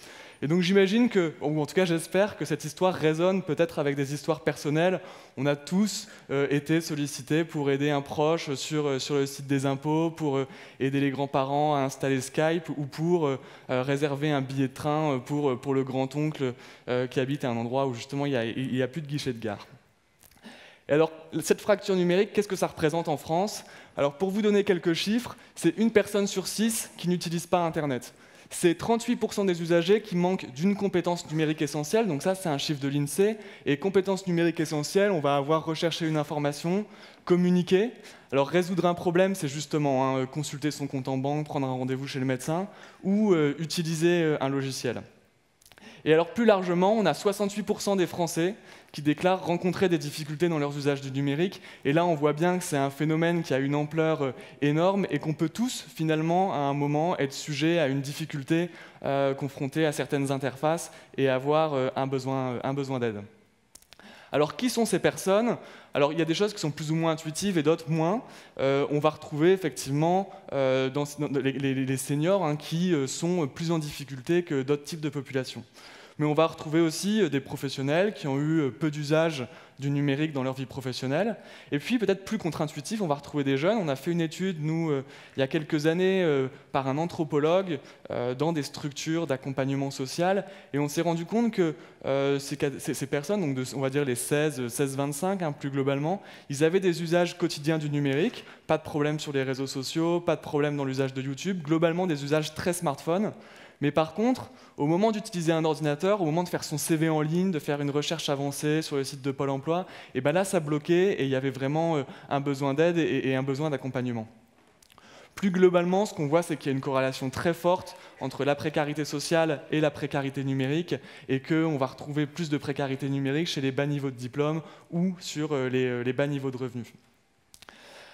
Et donc j'imagine que, ou en tout cas j'espère que cette histoire résonne peut-être avec des histoires personnelles. On a tous été sollicités pour aider un proche sur le site des impôts, pour aider les grands-parents à installer Skype ou pour réserver un billet de train pour le grand-oncle qui habite à un endroit où justement il n'y a plus de guichet de gare. Et alors, cette fracture numérique, qu'est-ce que ça représente en France? Alors, pour vous donner quelques chiffres, c'est 1 personne sur 6 qui n'utilise pas Internet. C'est 38% des usagers qui manquent d'une compétence numérique essentielle, donc ça c'est un chiffre de l'INSEE, et compétence numérique essentielle, on va avoir recherché une information, communiquer. Alors résoudre un problème, c'est justement consulter son compte en banque, prendre un rendez-vous chez le médecin, ou utiliser un logiciel. Et alors plus largement, on a 68% des Français qui déclarent rencontrer des difficultés dans leurs usages du numérique. Et là, on voit bien que c'est un phénomène qui a une ampleur énorme et qu'on peut tous, finalement, à un moment, être sujet à une difficulté confrontée à certaines interfaces et avoir un besoin d'aide. Alors, qui sont ces personnes? Alors, il y a des choses qui sont plus ou moins intuitives et d'autres moins. On va retrouver effectivement les seniors qui sont plus en difficulté que d'autres types de populations. Mais on va retrouver aussi des professionnels qui ont eu peu d'usage du numérique dans leur vie professionnelle. Et puis, peut-être plus contre-intuitif, on va retrouver des jeunes. On a fait une étude, nous, il y a quelques années, par un anthropologue, dans des structures d'accompagnement social. Et on s'est rendu compte que ces personnes, donc on va dire les 16-25, plus globalement, ils avaient des usages quotidiens du numérique. Pas de problème sur les réseaux sociaux, pas de problème dans l'usage de YouTube. Globalement, des usages très smartphone. Mais par contre, au moment d'utiliser un ordinateur, au moment de faire son CV en ligne, de faire une recherche avancée sur le site de Pôle emploi, et là, ça bloquait et il y avait vraiment un besoin d'aide et un besoin d'accompagnement. Plus globalement, ce qu'on voit, c'est qu'il y a une corrélation très forte entre la précarité sociale et la précarité numérique, et qu'on va retrouver plus de précarité numérique chez les bas niveaux de diplôme ou sur les bas niveaux de revenus.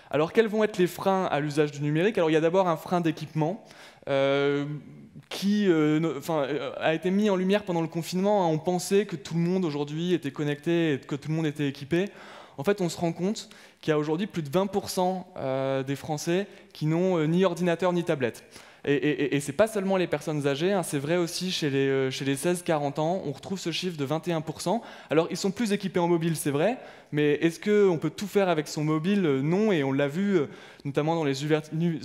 Alors, quels vont être les freins à l'usage du numérique? Alors, il y a d'abord un frein d'équipement qui a été mis en lumière pendant le confinement. On pensait que tout le monde aujourd'hui était connecté et que tout le monde était équipé. En fait, on se rend compte qu'il y a aujourd'hui plus de 20% des Français qui n'ont ni ordinateur ni tablette. Et ce n'est pas seulement les personnes âgées, hein, c'est vrai aussi chez les 16-40 ans, on retrouve ce chiffre de 21%. Alors, ils sont plus équipés en mobile, c'est vrai, mais est-ce qu'on peut tout faire avec son mobile? Non, et on l'a vu notamment dans les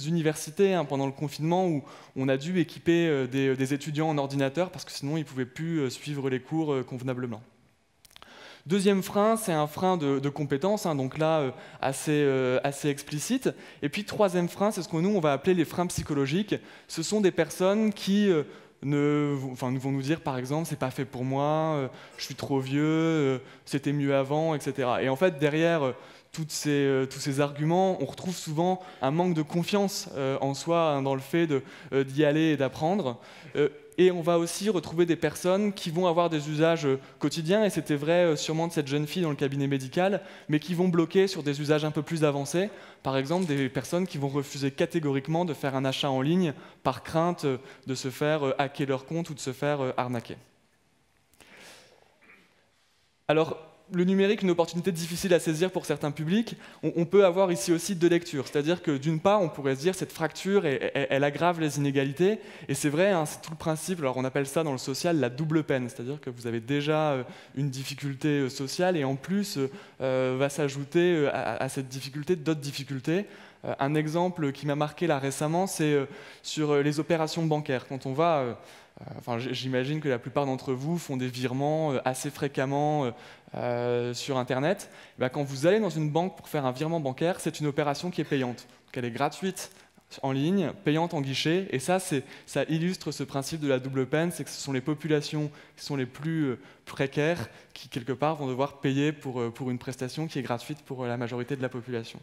universités hein, pendant le confinement, où on a dû équiper des étudiants en ordinateur, parce que sinon, ils ne pouvaient plus suivre les cours convenablement. Deuxième frein, c'est un frein de compétences, hein, donc là, assez explicite. Et puis, troisième frein, c'est ce que nous, on va appeler les freins psychologiques. Ce sont des personnes qui vont nous dire, par exemple, c'est pas fait pour moi, je suis trop vieux, c'était mieux avant, etc. Et en fait, derrière tous ces arguments, on retrouve souvent un manque de confiance en soi, hein, dans le fait d'y aller et d'apprendre. Et on va aussi retrouver des personnes qui vont avoir des usages quotidiens, et c'était vrai sûrement de cette jeune fille dans le cabinet médical, mais qui vont bloquer sur des usages un peu plus avancés. Par exemple, des personnes qui vont refuser catégoriquement de faire un achat en ligne par crainte de se faire hacker leur compte ou de se faire arnaquer. Alors, le numérique, une opportunité difficile à saisir pour certains publics. On peut avoir ici aussi deux lectures. C'est-à-dire que d'une part, on pourrait se dire que cette fracture, elle aggrave les inégalités. Et c'est vrai, hein, c'est tout le principe. Alors on appelle ça dans le social la double peine. C'est-à-dire que vous avez déjà une difficulté sociale et en plus va s'ajouter à cette difficulté d'autres difficultés. Un exemple qui m'a marqué là récemment, c'est sur les opérations bancaires. Quand on va... j'imagine que la plupart d'entre vous font des virements assez fréquemment sur Internet. Quand vous allez dans une banque pour faire un virement bancaire, c'est une opération qui est payante. Donc elle est gratuite en ligne, payante en guichet, et ça illustre ce principe de la double peine, c'est que ce sont les populations qui sont les plus précaires qui, quelque part, vont devoir payer pour une prestation qui est gratuite pour la majorité de la population.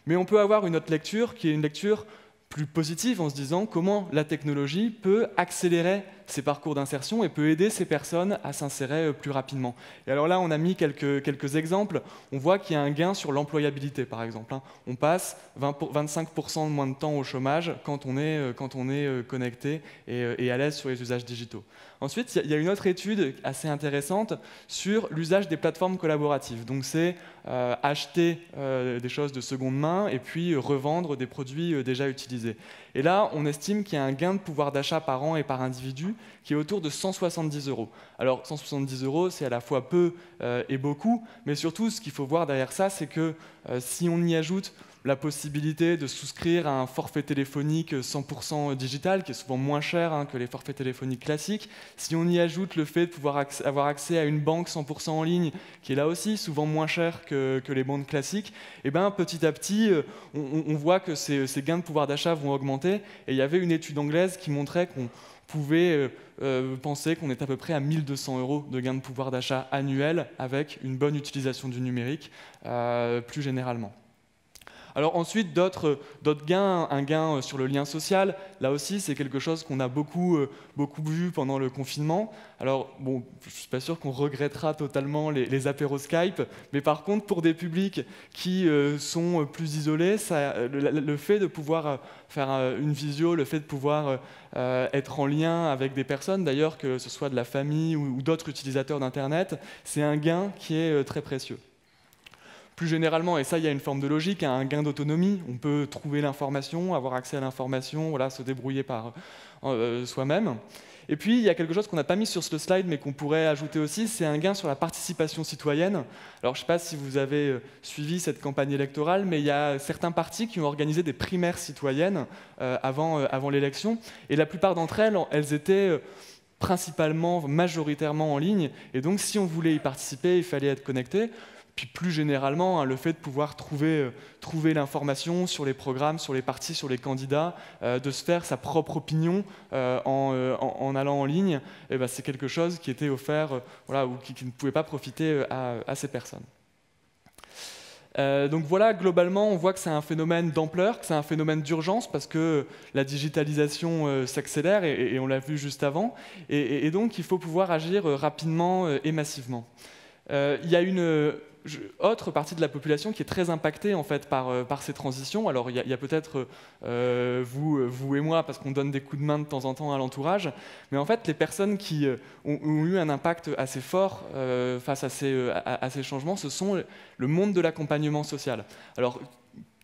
Mais on peut avoir une autre lecture, qui est une lecture plus positive, en se disant comment la technologie peut accélérer ces parcours d'insertion et peut aider ces personnes à s'insérer plus rapidement. Et alors là, on a mis quelques exemples. On voit qu'il y a un gain sur l'employabilité, par exemple. On passe 25% de moins de temps au chômage quand on est connecté et à l'aise sur les usages digitaux. Ensuite, il y a une autre étude assez intéressante sur l'usage des plateformes collaboratives. Donc c'est acheter des choses de seconde main et puis revendre des produits déjà utilisés. Et là, on estime qu'il y a un gain de pouvoir d'achat par an et par individu qui est autour de 170 €. Alors 170 €, c'est à la fois peu et beaucoup, mais surtout, ce qu'il faut voir derrière ça, c'est que si on y ajoute la possibilité de souscrire à un forfait téléphonique 100% digital, qui est souvent moins cher que les forfaits téléphoniques classiques. Si on y ajoute le fait de pouvoir avoir accès à une banque 100% en ligne, qui est là aussi souvent moins cher que les banques classiques, et petit à petit, on voit que ces gains de pouvoir d'achat vont augmenter. Et il y avait une étude anglaise qui montrait qu'on pouvait penser qu'on est à peu près à 1 200 € de gains de pouvoir d'achat annuel avec une bonne utilisation du numérique plus généralement. Alors ensuite, d'autres gains, un gain sur le lien social, là aussi c'est quelque chose qu'on a beaucoup vu pendant le confinement. Alors bon, je ne suis pas sûr qu'on regrettera totalement les apéros Skype, mais par contre pour des publics qui sont plus isolés, le fait de pouvoir faire une visio, le fait de pouvoir être en lien avec des personnes, d'ailleurs que ce soit de la famille ou d'autres utilisateurs d'Internet, c'est un gain qui est très précieux. Plus généralement, et ça il y a une forme de logique, un gain d'autonomie, on peut trouver l'information, avoir accès à l'information, voilà, se débrouiller par soi-même. Et puis il y a quelque chose qu'on n'a pas mis sur ce slide mais qu'on pourrait ajouter aussi, c'est un gain sur la participation citoyenne. Alors je ne sais pas si vous avez suivi cette campagne électorale, mais il y a certains partis qui ont organisé des primaires citoyennes avant l'élection, et la plupart d'entre elles étaient principalement, majoritairement en ligne, et donc si on voulait y participer, il fallait être connecté. Puis plus généralement, le fait de pouvoir trouver l'information sur les programmes, sur les partis, sur les candidats, de se faire sa propre opinion en allant en ligne, c'est quelque chose qui était offert, ou qui ne pouvait pas profiter à ces personnes. Donc voilà, globalement, on voit que c'est un phénomène d'ampleur, que c'est un phénomène d'urgence, parce que la digitalisation s'accélère, et on l'a vu juste avant, et donc il faut pouvoir agir rapidement et massivement. Il y a une autre partie de la population qui est très impactée en fait, par ces transitions. Alors il y a peut-être vous et moi, parce qu'on donne des coups de main de temps en temps à l'entourage, mais en fait les personnes qui ont eu un impact assez fort face à ces changements, ce sont le monde de l'accompagnement social. Alors,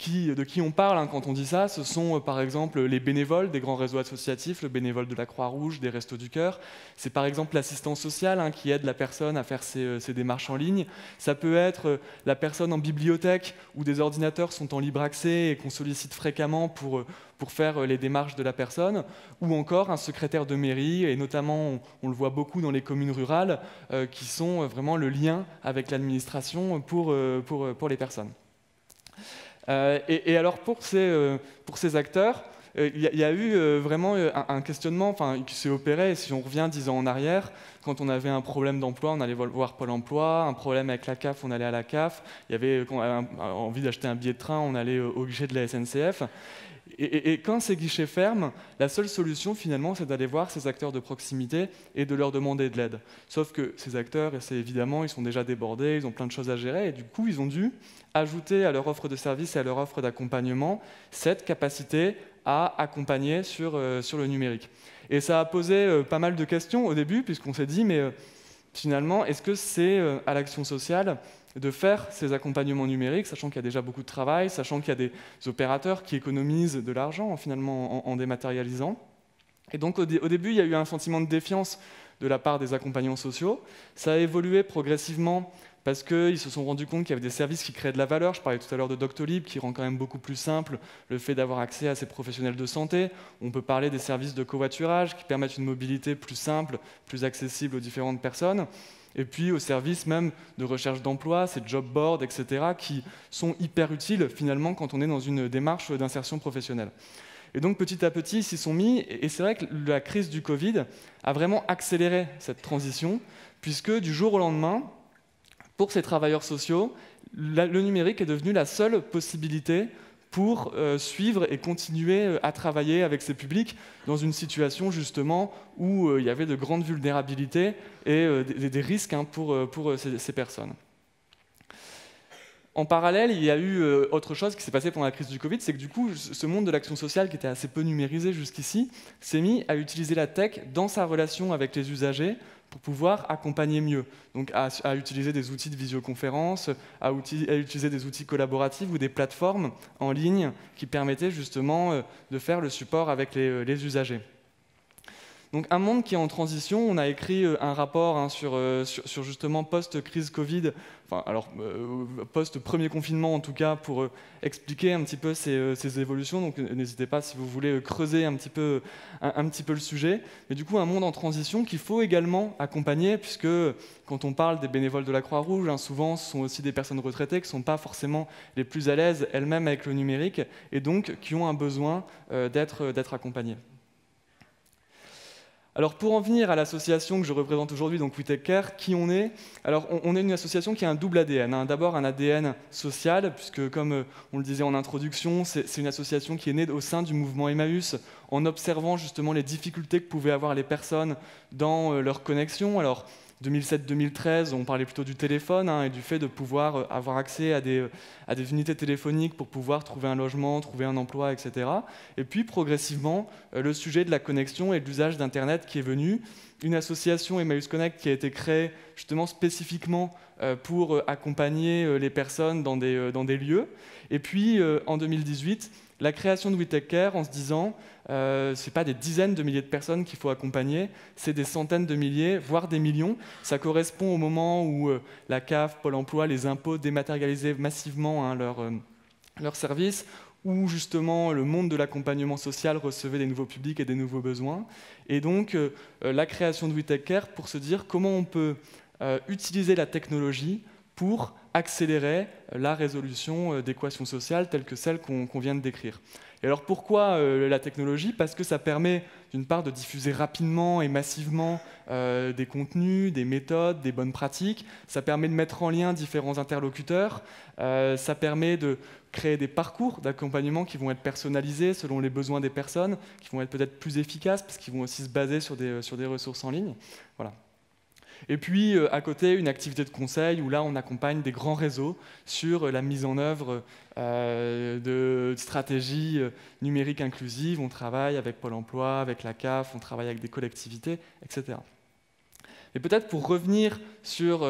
de qui on parle quand on dit ça, ce sont par exemple les bénévoles des grands réseaux associatifs, le bénévole de la Croix-Rouge, des Restos du Cœur. C'est par exemple l'assistance sociale qui aide la personne à faire ses démarches en ligne. Ça peut être la personne en bibliothèque où des ordinateurs sont en libre accès et qu'on sollicite fréquemment pour faire les démarches de la personne, ou encore un secrétaire de mairie, et notamment on le voit beaucoup dans les communes rurales, qui sont vraiment le lien avec l'administration pour les personnes. Et alors pour ces acteurs, il y a eu vraiment un questionnement qui s'est opéré. Si on revient 10 ans en arrière, quand on avait un problème d'emploi, on allait voir Pôle emploi, un problème avec la CAF, on allait à la CAF, quand on avait envie d'acheter un billet de train, on allait au guichet de la SNCF. Et quand ces guichets ferment, la seule solution finalement, c'est d'aller voir ces acteurs de proximité et de leur demander de l'aide. Sauf que ces acteurs, et c'est évidemment, ils sont déjà débordés, ils ont plein de choses à gérer, et du coup, ils ont dû ajouter à leur offre de service et à leur offre d'accompagnement cette capacité à accompagner sur le numérique. Et ça a posé pas mal de questions au début, puisqu'on s'est dit, mais finalement, est-ce que c'est à l'action sociale de faire ces accompagnements numériques, sachant qu'il y a déjà beaucoup de travail, sachant qu'il y a des opérateurs qui économisent de l'argent finalement en dématérialisant. Et donc au début, il y a eu un sentiment de défiance de la part des accompagnants sociaux. Ça a évolué progressivement parce qu'ils se sont rendus compte qu'il y avait des services qui créaient de la valeur. Je parlais tout à l'heure de Doctolib, qui rend quand même beaucoup plus simple le fait d'avoir accès à ces professionnels de santé. On peut parler des services de covoiturage qui permettent une mobilité plus simple, plus accessible aux différentes personnes. Et puis aux services même de recherche d'emploi, ces job boards, etc., qui sont hyper utiles finalement quand on est dans une démarche d'insertion professionnelle. Et donc petit à petit, ils s'y sont mis, et c'est vrai que la crise du Covid a vraiment accéléré cette transition, puisque du jour au lendemain, pour ces travailleurs sociaux, le numérique est devenu la seule possibilité pour suivre et continuer à travailler avec ces publics dans une situation justement où il y avait de grandes vulnérabilités et des risques pour ces personnes. En parallèle, il y a eu autre chose qui s'est passé pendant la crise du Covid, c'est que du coup, ce monde de l'action sociale qui était assez peu numérisé jusqu'ici, s'est mis à utiliser la tech dans sa relation avec les usagers pour pouvoir accompagner mieux. Donc à utiliser des outils de visioconférence, à utiliser des outils collaboratifs ou des plateformes en ligne qui permettaient justement de faire le support avec les usagers. Donc un monde qui est en transition, on a écrit un rapport sur justement post-crise Covid, post-premier confinement en tout cas, pour expliquer un petit peu ces évolutions. Donc n'hésitez pas si vous voulez creuser un petit peu le sujet. Mais du coup, un monde en transition qu'il faut également accompagner, puisque quand on parle des bénévoles de la Croix-Rouge, souvent ce sont aussi des personnes retraitées qui ne sont pas forcément les plus à l'aise elles-mêmes avec le numérique, et donc qui ont un besoin d'être accompagnées. Alors pour en venir à l'association que je représente aujourd'hui, donc We Take Care, qui on est? Alors on est une association qui a un double ADN. D'abord un ADN social, puisque comme on le disait en introduction, c'est une association qui est née au sein du mouvement Emmaüs, en observant justement les difficultés que pouvaient avoir les personnes dans leur connexion. Alors 2007-2013, on parlait plutôt du téléphone et du fait de pouvoir avoir accès à des unités téléphoniques pour pouvoir trouver un logement, trouver un emploi, etc. Et puis progressivement, le sujet de la connexion et de l'usage d'Internet qui est venu. Une association Emmaüs Connect qui a été créée justement spécifiquement pour accompagner les personnes dans des lieux. Et puis en 2018, la création de We Take Care en se disant ce n'est pas des dizaines de milliers de personnes qu'il faut accompagner, c'est des centaines de milliers, voire des millions. Ça correspond au moment où la CAF, Pôle emploi, les impôts dématérialisaient massivement leurs services, où justement le monde de l'accompagnement social recevait des nouveaux publics et des nouveaux besoins. Et donc la création de We Take Care pour se dire comment on peut utiliser la technologie pour accélérer la résolution d'équations sociales telles que celles qu'on vient de décrire. Et alors pourquoi la technologie? Parce que ça permet d'une part de diffuser rapidement et massivement des contenus, des méthodes, des bonnes pratiques. Ça permet de mettre en lien différents interlocuteurs. Ça permet de créer des parcours d'accompagnement qui vont être personnalisés selon les besoins des personnes, qui vont être peut-être plus efficaces parce qu'ils vont aussi se baser sur des ressources en ligne. Voilà. Et puis, à côté, une activité de conseil où là, on accompagne des grands réseaux sur la mise en œuvre de stratégies numériques inclusives. On travaille avec Pôle emploi, avec la CAF, on travaille avec des collectivités, etc. Et peut-être pour revenir sur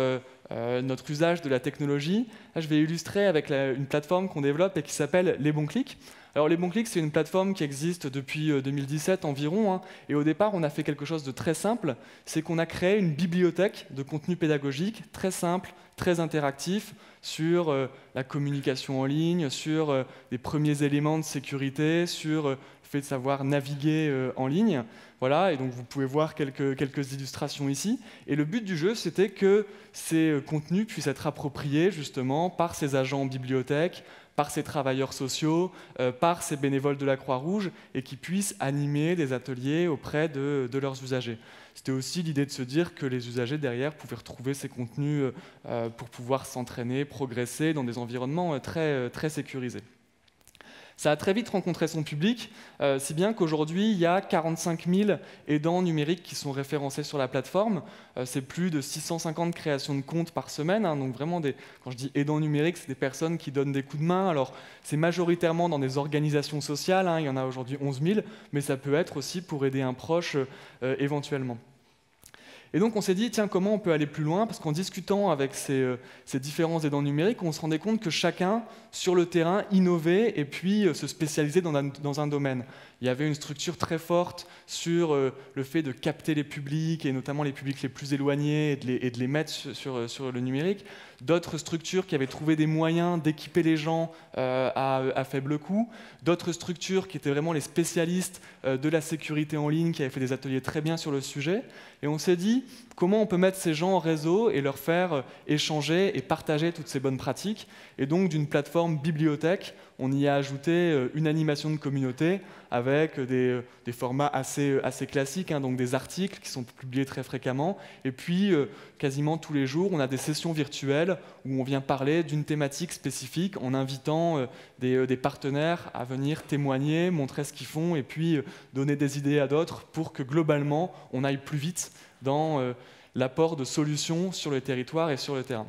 notre usage de la technologie, là, je vais illustrer avec une plateforme qu'on développe et qui s'appelle Les Bons Clics. Alors Les Bons Clics, c'est une plateforme qui existe depuis 2017 environ, hein, et au départ, on a fait quelque chose de très simple, c'est qu'on a créé une bibliothèque de contenu pédagogique très simple, très interactif, sur la communication en ligne, sur les premiers éléments de sécurité, sur le fait de savoir naviguer en ligne. Voilà, et donc vous pouvez voir quelques illustrations ici. Et le but du jeu, c'était que ces contenus puissent être appropriés justement par ces agents en bibliothèque, par ces travailleurs sociaux, par ces bénévoles de la Croix-Rouge, et qui puissent animer des ateliers auprès de leurs usagers. C'était aussi l'idée de se dire que les usagers derrière pouvaient retrouver ces contenus pour pouvoir s'entraîner, progresser dans des environnements très sécurisés. Ça a très vite rencontré son public, si bien qu'aujourd'hui, il y a 45 000 aidants numériques qui sont référencés sur la plateforme. C'est plus de 650 créations de comptes par semaine. Hein, donc vraiment, quand je dis aidants numériques, c'est des personnes qui donnent des coups de main. Alors, c'est majoritairement dans des organisations sociales. Hein, il y en a aujourd'hui 11 000, mais ça peut être aussi pour aider un proche éventuellement. Et donc on s'est dit, tiens, comment on peut aller plus loin? Parce qu'en discutant avec ces différents aidants numériques, on se rendait compte que chacun, sur le terrain, innovait et puis se spécialisait dans un domaine. Il y avait une structure très forte sur le fait de capter les publics, et notamment les publics les plus éloignés, et de les mettre sur le numérique. D'autres structures qui avaient trouvé des moyens d'équiper les gens à faible coût. D'autres structures qui étaient vraiment les spécialistes de la sécurité en ligne, qui avaient fait des ateliers très bien sur le sujet. Et on s'est dit, comment on peut mettre ces gens en réseau et leur faire échanger et partager toutes ces bonnes pratiques. Et donc, d'une plateforme bibliothèque, on y a ajouté une animation de communauté avec des formats assez classiques, hein, donc des articles qui sont publiés très fréquemment. Et puis, quasiment tous les jours, on a des sessions virtuelles où on vient parler d'une thématique spécifique en invitant des partenaires à venir témoigner, montrer ce qu'ils font et puis donner des idées à d'autres pour que globalement, on aille plus vite dans l'apport de solutions sur le territoire et sur le terrain.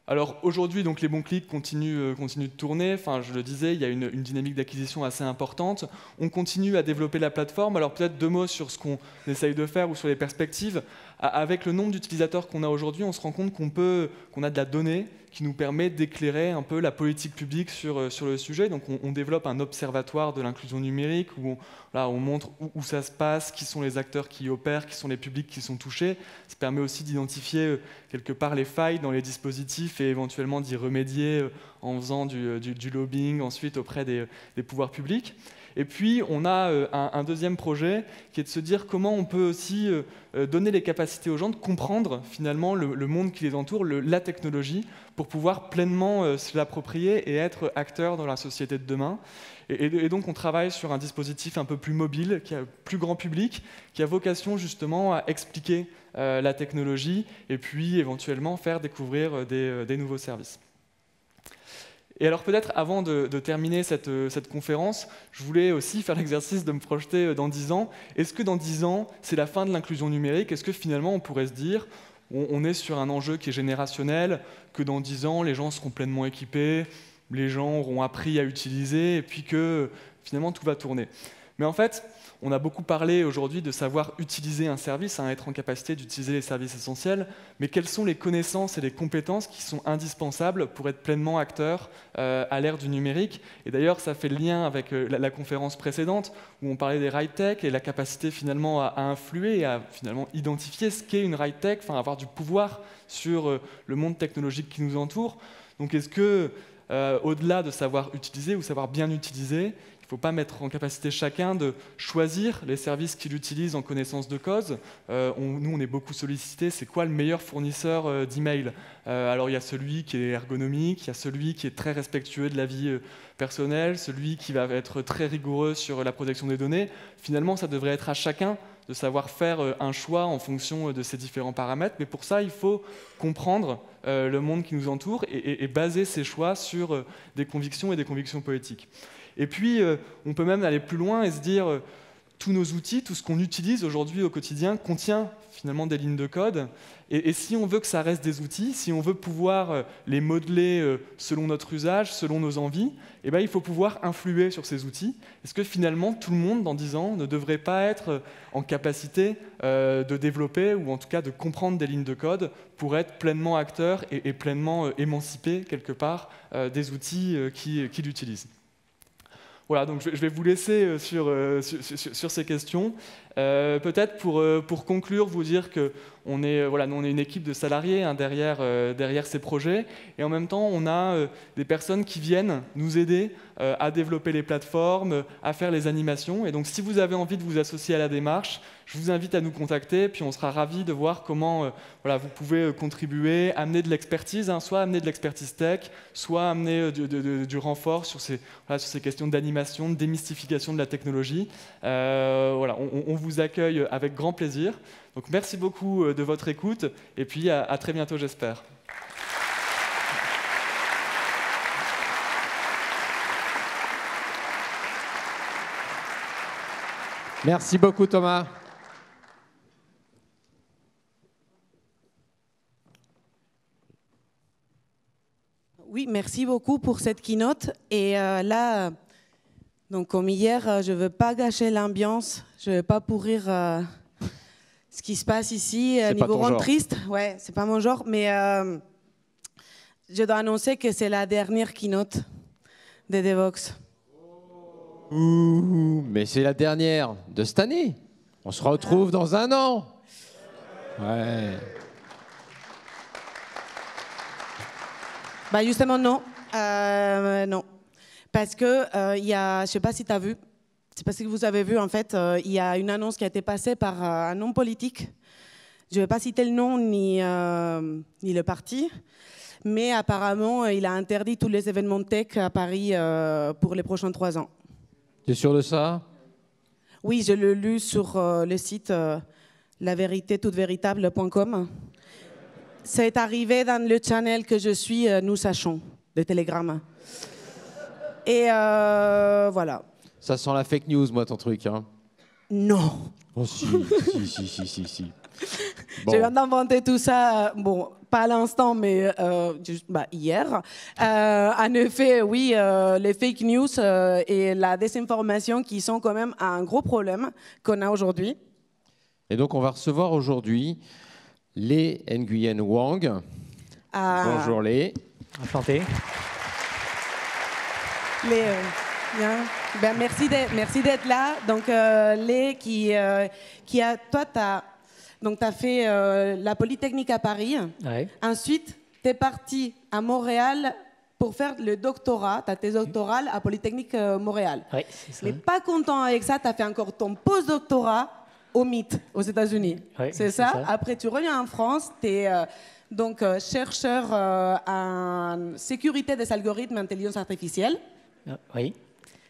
Alors aujourd'hui, donc, les bons clics continuent de tourner. Enfin, je le disais, il y a une dynamique d'acquisition assez importante. On continue à développer la plateforme. Alors peut-être 2 mots sur ce qu'on essaye de faire ou sur les perspectives. Avec le nombre d'utilisateurs qu'on a aujourd'hui, on se rend compte qu'on a de la donnée qui nous permet d'éclairer un peu la politique publique sur le sujet. Donc on développe un observatoire de l'inclusion numérique où on montre où ça se passe, qui sont les acteurs qui y opèrent, qui sont les publics qui sont touchés. Ça permet aussi d'identifier quelque part les failles dans les dispositifs et éventuellement d'y remédier en faisant du lobbying ensuite auprès des pouvoirs publics. Et puis, on a un deuxième projet qui est de se dire comment on peut aussi donner les capacités aux gens de comprendre finalement le monde qui les entoure, la technologie, pour pouvoir pleinement se l'approprier et être acteur dans la société de demain. Et donc, on travaille sur un dispositif un peu plus mobile, qui a plus grand public, qui a vocation justement à expliquer la technologie et puis éventuellement faire découvrir des nouveaux services. Et alors peut-être avant de terminer cette conférence, je voulais aussi faire l'exercice de me projeter dans 10 ans. Est-ce que dans 10 ans, c'est la fin de l'inclusion numérique? Est-ce que finalement on pourrait se dire, on est sur un enjeu qui est générationnel, que dans 10 ans, les gens seront pleinement équipés, les gens auront appris à utiliser, et puis que finalement tout va tourner? Mais en fait, on a beaucoup parlé aujourd'hui de savoir utiliser un service, être en capacité d'utiliser les services essentiels, mais quelles sont les connaissances et les compétences qui sont indispensables pour être pleinement acteur à l'ère du numérique? Et d'ailleurs, ça fait le lien avec la conférence précédente où on parlait des right tech et la capacité finalement à influer et à finalement identifier ce qu'est une right tech, enfin avoir du pouvoir sur le monde technologique qui nous entoure. Donc est-ce que au-delà de savoir utiliser ou savoir bien utiliser, Il ne faut pas mettre en capacité chacun de choisir les services qu'il utilise en connaissance de cause. Nous, on est beaucoup sollicités, c'est quoi le meilleur fournisseur d'email? Alors, il y a celui qui est ergonomique, il y a celui qui est très respectueux de la vie personnelle, celui qui va être très rigoureux sur la protection des données. Finalement, ça devrait être à chacun de savoir faire un choix en fonction de ces différents paramètres. Mais pour ça, il faut comprendre le monde qui nous entoure et baser ses choix sur des convictions et des convictions politiques. Et puis, on peut même aller plus loin et se dire tous nos outils, tout ce qu'on utilise aujourd'hui au quotidien contient finalement des lignes de code. Et si on veut que ça reste des outils, si on veut pouvoir les modeler selon notre usage, selon nos envies, eh ben, il faut pouvoir influer sur ces outils. Est-ce que finalement, tout le monde, dans 10 ans, ne devrait pas être en capacité de développer ou en tout cas de comprendre des lignes de code pour être pleinement acteur et pleinement émancipé, quelque part, des outils qu'il utilise? Voilà, donc je vais vous laisser sur ces questions. Peut-être pour conclure, vous dire qu'on est, nous, on est une équipe de salariés derrière ces projets, et en même temps, on a des personnes qui viennent nous aider à développer les plateformes, à faire les animations. Et donc, si vous avez envie de vous associer à la démarche, je vous invite à nous contacter, puis on sera ravis de voir comment vous pouvez contribuer, amener de l'expertise, soit amener de l'expertise tech, soit amener du renfort sur ces questions d'animation, de démystification de la technologie. On vous accueille avec grand plaisir. Donc merci beaucoup de votre écoute, et puis à très bientôt, j'espère. Merci beaucoup, Thomas. Oui, merci beaucoup pour cette keynote. Et là, donc comme hier, je ne veux pas gâcher l'ambiance, je ne veux pas pourrir ce qui se passe ici, niveau rendre triste. Ouais, c'est pas mon genre, mais je dois annoncer que c'est la dernière keynote de Devoxx. Mais c'est la dernière de cette année. On se retrouve dans un an. Ouais. Bah justement, non. Non. Parce que il y a, je ne sais pas si tu as vu, c'est parce que vous avez vu, en fait, il y a une annonce qui a été passée par un homme politique. Je ne vais pas citer le nom ni le parti, mais apparemment, il a interdit tous les événements tech à Paris pour les prochains 3 ans. Tu es sûr de ça? Oui, je l'ai lu sur le site lavéritétoutevéritable.com. C'est arrivé dans le channel que je suis, Nous Sachons, de Telegram. Et voilà. Ça sent la fake news, moi, ton truc. Hein. Non. Oh, si. Bon. Je viens d'inventer tout ça, bon, pas à l'instant, mais hier. En effet, oui, les fake news et la désinformation qui sont quand même un gros problème qu'on a aujourd'hui. Et donc, on va recevoir aujourd'hui Lê Nguyen Wang. Bonjour Lê. Enchanté. Lê, bien. Ben, merci d'être là. Donc, Lê, toi, tu as fait la Polytechnique à Paris. Ouais. Ensuite, tu es parti à Montréal pour faire le doctorat. Tu as tes doctorales à Polytechnique Montréal. Oui, c'est ça. Mais pas content avec ça, tu as fait encore ton post-doctorat au MIT, aux États-Unis. Oui, c'est ça. Après, tu reviens en France. Tu es chercheur en sécurité des algorithmes d'intelligence artificielle. Oui.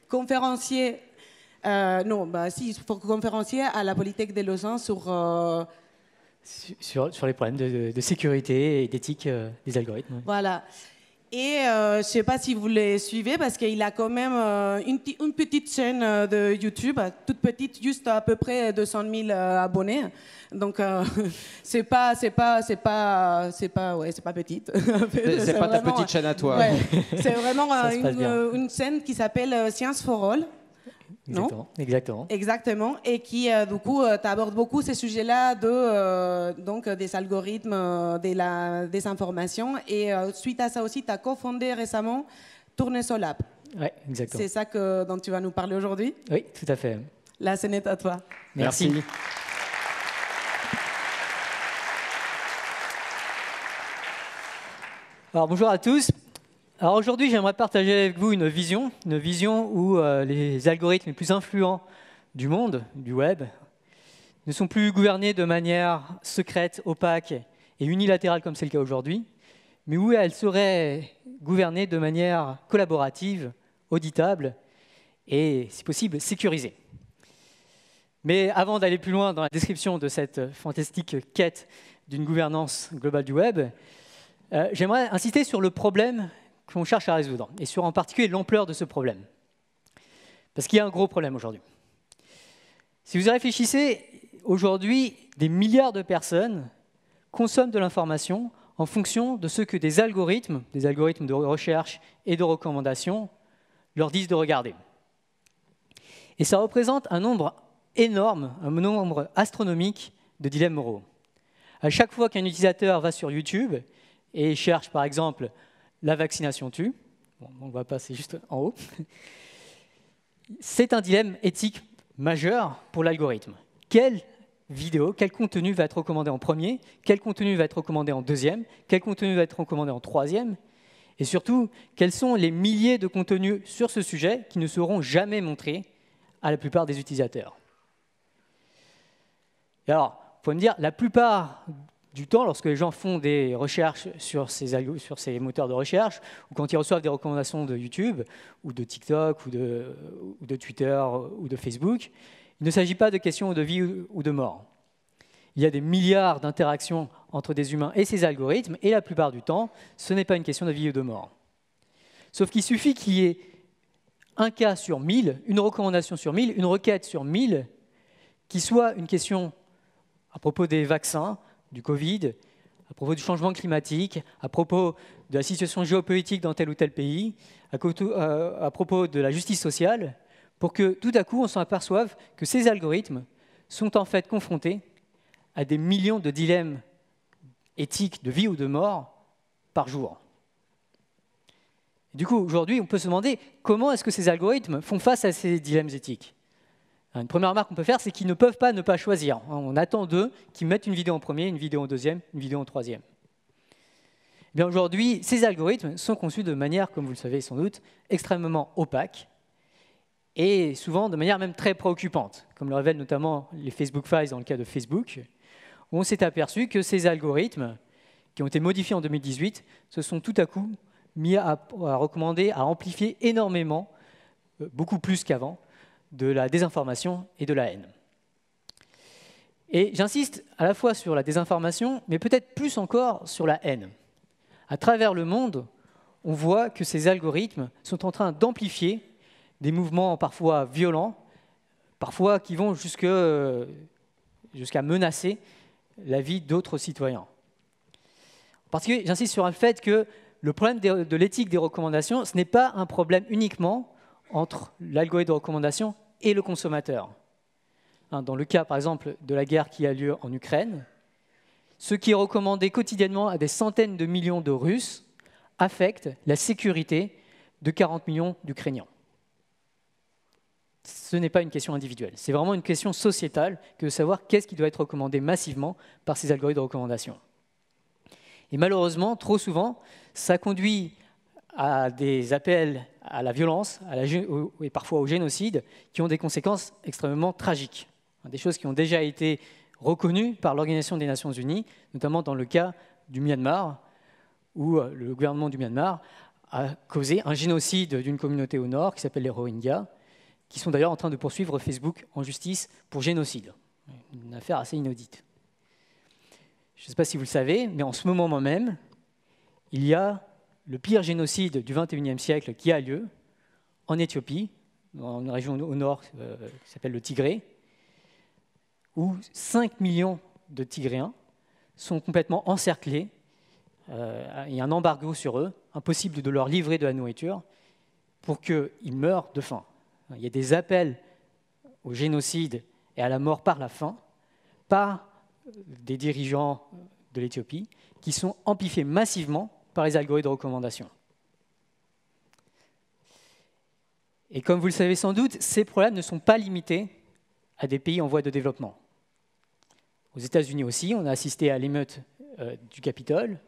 Conférencier. Conférencier à la Polytech de Lausanne sur les problèmes de sécurité et d'éthique des algorithmes. Voilà. Et je ne sais pas si vous les suivez parce qu'il a quand même une petite chaîne de YouTube, toute petite, juste à peu près 200 000 abonnés. Donc c'est pas petite. C'est pas ta petite chaîne à toi. Ouais, c'est vraiment une chaîne qui s'appelle Science for All. Exactement. Et qui, du coup, t'aborde beaucoup ces sujets-là des algorithmes, de la désinformation. Et suite à ça aussi, tu as cofondé récemment Tournesol. Oui, exactement. C'est ça dont tu vas nous parler aujourd'hui? Oui, tout à fait. La scène est à toi. Merci. Alors, bonjour à tous. Alors aujourd'hui, j'aimerais partager avec vous une vision où les algorithmes les plus influents du monde, du web, ne sont plus gouvernés de manière secrète, opaque et unilatérale comme c'est le cas aujourd'hui, mais où elles seraient gouvernées de manière collaborative, auditable et, si possible, sécurisée. Mais avant d'aller plus loin dans la description de cette fantastique quête d'une gouvernance globale du web, j'aimerais insister sur le problème qu'on cherche à résoudre, et sur en particulier l'ampleur de ce problème. Parce qu'il y a un gros problème aujourd'hui. Si vous y réfléchissez, aujourd'hui, des milliards de personnes consomment de l'information en fonction de ce que des algorithmes de recherche et de recommandation, leur disent de regarder. Et ça représente un nombre énorme, un nombre astronomique de dilemmes moraux. À chaque fois qu'un utilisateur va sur YouTube et cherche, par exemple, la vaccination tue, bon, on ne voit pas, c'est juste en haut, c'est un dilemme éthique majeur pour l'algorithme. Quelle vidéo, quel contenu va être recommandé en premier, quel contenu va être recommandé en deuxième, quel contenu va être recommandé en troisième, et surtout, quels sont les milliers de contenus sur ce sujet qui ne seront jamais montrés à la plupart des utilisateurs. Et alors, vous pouvez me dire, la plupart du temps, lorsque les gens font des recherches sur ces moteurs de recherche, ou quand ils reçoivent des recommandations de YouTube, ou de TikTok, ou de Twitter, ou de Facebook, il ne s'agit pas de questions de vie ou de mort. Il y a des milliards d'interactions entre des humains et ces algorithmes, et la plupart du temps, ce n'est pas une question de vie ou de mort. Sauf qu'il suffit qu'il y ait un cas sur 1000, une recommandation sur 1000, une requête sur 1000, qui soit une question à propos des vaccins, du Covid, à propos du changement climatique, à propos de la situation géopolitique dans tel ou tel pays, à propos de la justice sociale, pour que tout à coup on s'en aperçoive que ces algorithmes sont en fait confrontés à des millions de dilemmes éthiques de vie ou de mort par jour. Du coup, aujourd'hui, on peut se demander comment est-ce que ces algorithmes font face à ces dilemmes éthiques. Une première remarque qu'on peut faire, c'est qu'ils ne peuvent pas ne pas choisir. On attend d'eux qu'ils mettent une vidéo en premier, une vidéo en deuxième, une vidéo en troisième. Eh bien, aujourd'hui, ces algorithmes sont conçus de manière, comme vous le savez sans doute, extrêmement opaque et souvent de manière même très préoccupante, comme le révèlent notamment les Facebook Files dans le cas de Facebook, où on s'est aperçu que ces algorithmes, qui ont été modifiés en 2018, se sont tout à coup mis à recommander, à amplifier énormément, beaucoup plus qu'avant, de la désinformation et de la haine. Et j'insiste à la fois sur la désinformation, mais peut-être plus encore sur la haine. À travers le monde, on voit que ces algorithmes sont en train d'amplifier des mouvements parfois violents, parfois qui vont jusqu'à menacer la vie d'autres citoyens. En particulier, j'insiste sur le fait que le problème de l'éthique des recommandations, ce n'est pas un problème uniquement entre l'algorithme de recommandation et le consommateur. Dans le cas, par exemple, de la guerre qui a lieu en Ukraine, ce qui est recommandé quotidiennement à des centaines de millions de Russes affecte la sécurité de 40 millions d'Ukrainiens. Ce n'est pas une question individuelle, c'est vraiment une question sociétale que de savoir qu'est-ce qui doit être recommandé massivement par ces algorithmes de recommandation. Et malheureusement, trop souvent, ça conduit à des appels à la violence et parfois au génocide qui ont des conséquences extrêmement tragiques. Des choses qui ont déjà été reconnues par l'Organisation des Nations Unies, notamment dans le cas du Myanmar, où le gouvernement du Myanmar a causé un génocide d'une communauté au nord qui s'appelle les Rohingyas, qui sont d'ailleurs en train de poursuivre Facebook en justice pour génocide. Une affaire assez inaudite. Je ne sais pas si vous le savez, mais en ce moment même, il y a le pire génocide du XXIe siècle qui a lieu en Éthiopie, dans une région au nord qui s'appelle le Tigré, où 5 millions de Tigréens sont complètement encerclés. Il y a un embargo sur eux, impossible de leur livrer de la nourriture pour qu'ils meurent de faim. Il y a des appels au génocide et à la mort par la faim par des dirigeants de l'Éthiopie qui sont amplifiés massivement par les algorithmes de recommandation. Et comme vous le savez sans doute, ces problèmes ne sont pas limités à des pays en voie de développement. Aux États-Unis aussi, on a assisté à l'émeute du Capitole.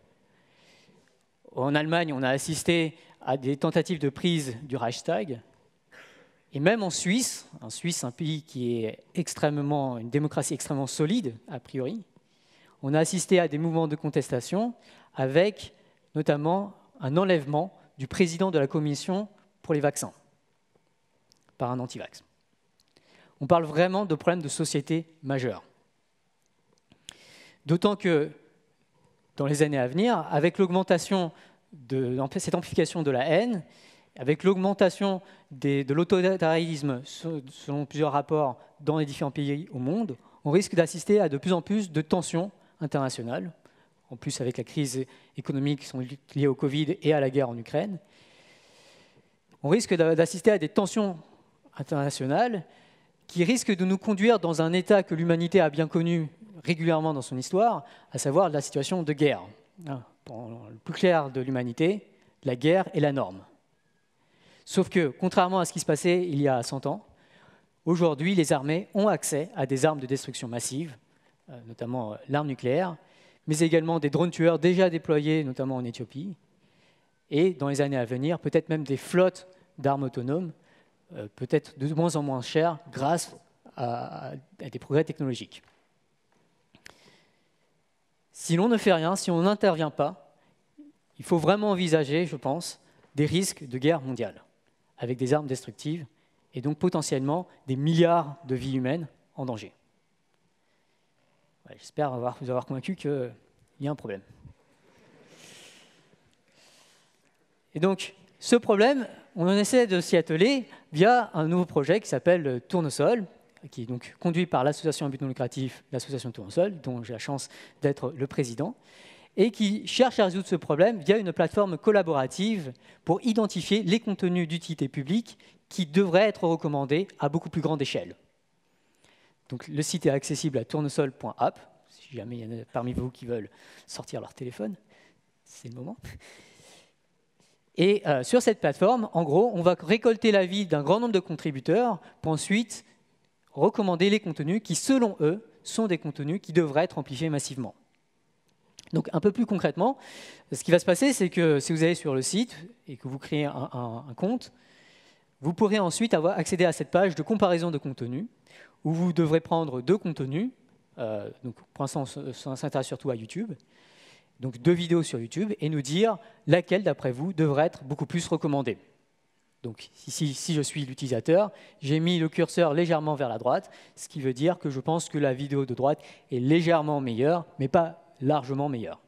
En Allemagne, on a assisté à des tentatives de prise du Reichstag. Et même en Suisse, un pays qui est une démocratie extrêmement solide, a priori, on a assisté à des mouvements de contestation avec notamment un enlèvement du président de la commission pour les vaccins par un anti-vax. On parle vraiment de problèmes de société majeurs. D'autant que dans les années à venir, avec l'augmentation de cette amplification de la haine, avec l'augmentation de l'autoritarisme selon plusieurs rapports dans les différents pays au monde, on risque d'assister à de plus en plus de tensions internationales, en plus avec la crise économique qui sont liées au Covid et à la guerre en Ukraine. On risque d'assister à des tensions internationales qui risquent de nous conduire dans un état que l'humanité a bien connu régulièrement dans son histoire, à savoir la situation de guerre. Pour le plus clair de l'humanité, la guerre est la norme. Sauf que, contrairement à ce qui se passait il y a 100 ans, aujourd'hui, les armées ont accès à des armes de destruction massive, notamment l'arme nucléaire, mais également des drones tueurs déjà déployés, notamment en Éthiopie, et dans les années à venir, peut-être même des flottes d'armes autonomes, peut-être de moins en moins chères grâce à des progrès technologiques. Si l'on ne fait rien, si on n'intervient pas, il faut vraiment envisager, je pense, des risques de guerre mondiale, avec des armes destructives, et donc potentiellement des milliards de vies humaines en danger. Ouais, j'espère vous avoir convaincu qu'il y a un problème. Et donc, ce problème, on en essaie de s'y atteler via un nouveau projet qui s'appelle Tournesol, qui est donc conduit par l'association à but non lucratif, l'association Tournesol, dont j'ai la chance d'être le président, et qui cherche à résoudre ce problème via une plateforme collaborative pour identifier les contenus d'utilité publique qui devraient être recommandés à beaucoup plus grande échelle. Donc, le site est accessible à tournesol.app, si jamais il y en a parmi vous qui veulent sortir leur téléphone, c'est le moment. Et sur cette plateforme, en gros, on va récolter l'avis d'un grand nombre de contributeurs pour ensuite recommander les contenus qui, selon eux, sont des contenus qui devraient être amplifiés massivement. Donc, un peu plus concrètement, ce qui va se passer, c'est que si vous allez sur le site et que vous créez un compte, vous pourrez ensuite accéder à cette page de comparaison de contenus, où vous devrez prendre deux contenus. Donc, pour l'instant, on s'intéresse surtout à YouTube. Donc, deux vidéos sur YouTube, et nous dire laquelle, d'après vous, devrait être beaucoup plus recommandée. Donc, si je suis l'utilisateur, j'ai mis le curseur légèrement vers la droite, ce qui veut dire que je pense que la vidéo de droite est légèrement meilleure, mais pas largement meilleure.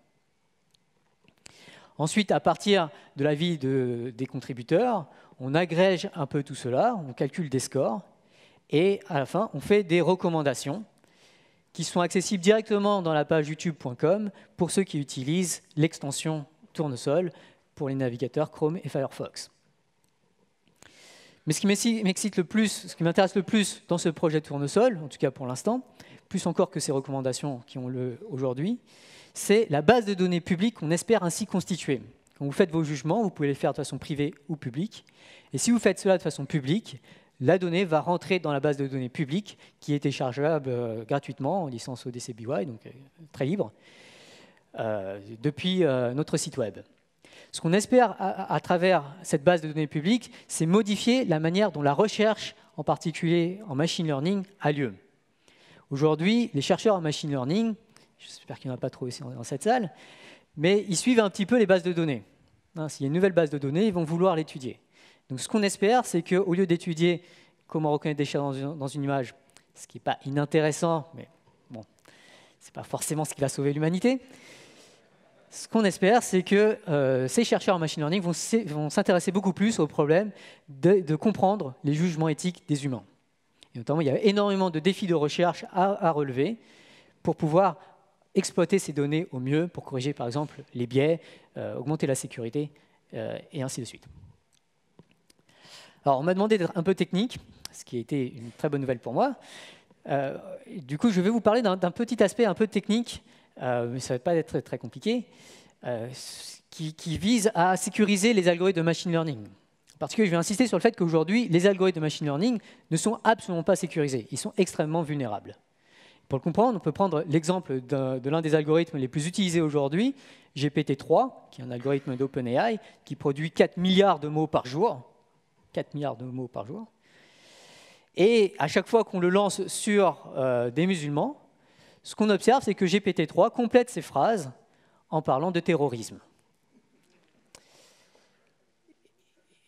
Ensuite, à partir de l'avis des contributeurs, on agrège un peu tout cela, on calcule des scores, et à la fin, on fait des recommandations qui sont accessibles directement dans la page youtube.com pour ceux qui utilisent l'extension Tournesol pour les navigateurs Chrome et Firefox. Mais ce qui m'excite le plus, ce qui m'intéresse le plus dans ce projet Tournesol, en tout cas pour l'instant, plus encore que ces recommandations qui ont lieu aujourd'hui, c'est la base de données publique qu'on espère ainsi constituer. Quand vous faites vos jugements, vous pouvez les faire de façon privée ou publique. Et si vous faites cela de façon publique, la donnée va rentrer dans la base de données publique qui est téléchargeable gratuitement en licence ODC-BY, donc très libre, depuis notre site web. Ce qu'on espère à travers cette base de données publique, c'est modifier la manière dont la recherche, en particulier en machine learning, a lieu. Aujourd'hui, les chercheurs en machine learning, j'espère qu'il n'y en a pas trop ici dans cette salle, mais ils suivent un petit peu les bases de données. S'il y a une nouvelle base de données, ils vont vouloir l'étudier. Donc ce qu'on espère, c'est qu'au lieu d'étudier comment reconnaître des chats dans une image, ce qui n'est pas inintéressant, mais bon, ce n'est pas forcément ce qui va sauver l'humanité, ce qu'on espère, c'est que ces chercheurs en machine learning vont s'intéresser beaucoup plus au problème de comprendre les jugements éthiques des humains. Et notamment, il y a énormément de défis de recherche à relever pour pouvoir exploiter ces données au mieux, pour corriger par exemple les biais, augmenter la sécurité, et ainsi de suite. Alors, on m'a demandé d'être un peu technique, ce qui a été une très bonne nouvelle pour moi. Du coup, je vais vous parler d'un petit aspect un peu technique, mais ça ne va pas être très compliqué, qui vise à sécuriser les algorithmes de machine learning. Parce que je vais insister sur le fait qu'aujourd'hui, les algorithmes de machine learning ne sont absolument pas sécurisés. Ils sont extrêmement vulnérables. Pour le comprendre, on peut prendre l'exemple de l'un des algorithmes les plus utilisés aujourd'hui, GPT-3, qui est un algorithme d'OpenAI, qui produit 4 milliards de mots par jour. 4 milliards de mots par jour. Et à chaque fois qu'on le lance sur des musulmans, ce qu'on observe, c'est que GPT-3 complète ses phrases en parlant de terrorisme.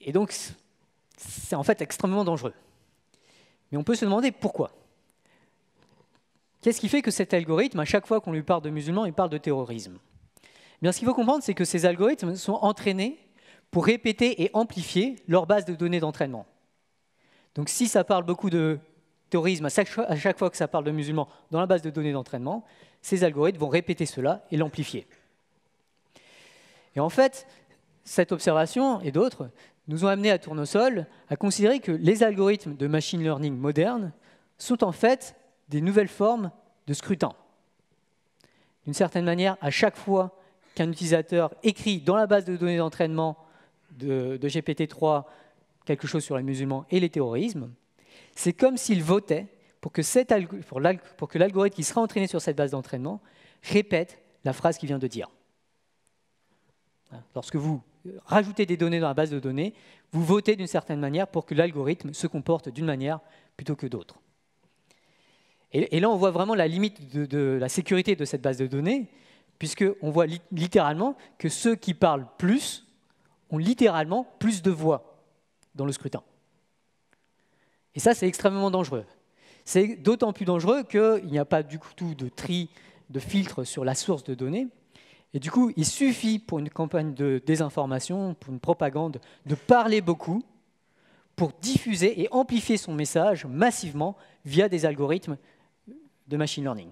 Et donc, c'est en fait extrêmement dangereux. Mais on peut se demander pourquoi. Qu'est-ce qui fait que cet algorithme, à chaque fois qu'on lui parle de musulmans, il parle de terrorisme? Eh bien, ce qu'il faut comprendre, c'est que ces algorithmes sont entraînés pour répéter et amplifier leur base de données d'entraînement. Donc si ça parle beaucoup de terrorisme à chaque fois que ça parle de musulmans dans la base de données d'entraînement, ces algorithmes vont répéter cela et l'amplifier. Et en fait, cette observation et d'autres nous ont amené à Tournesol à considérer que les algorithmes de machine learning modernes sont en fait des nouvelles formes de scrutin. D'une certaine manière, à chaque fois qu'un utilisateur écrit dans la base de données d'entraînement de GPT-3 quelque chose sur les musulmans et les terrorismes, c'est comme s'il votait pour que l'algorithme qui sera entraîné sur cette base d'entraînement répète la phrase qu'il vient de dire. Lorsque vous rajoutez des données dans la base de données, vous votez d'une certaine manière pour que l'algorithme se comporte d'une manière plutôt que d'autre. Et là, on voit vraiment la limite de la sécurité de cette base de données, puisqu'on voit littéralement que ceux qui parlent plus ont littéralement plus de voix dans le scrutin. Et ça, c'est extrêmement dangereux. C'est d'autant plus dangereux qu'il n'y a pas du tout de tri, de filtre sur la source de données. Et du coup, il suffit pour une campagne de désinformation, pour une propagande, de parler beaucoup pour diffuser et amplifier son message massivement via des algorithmes de machine learning.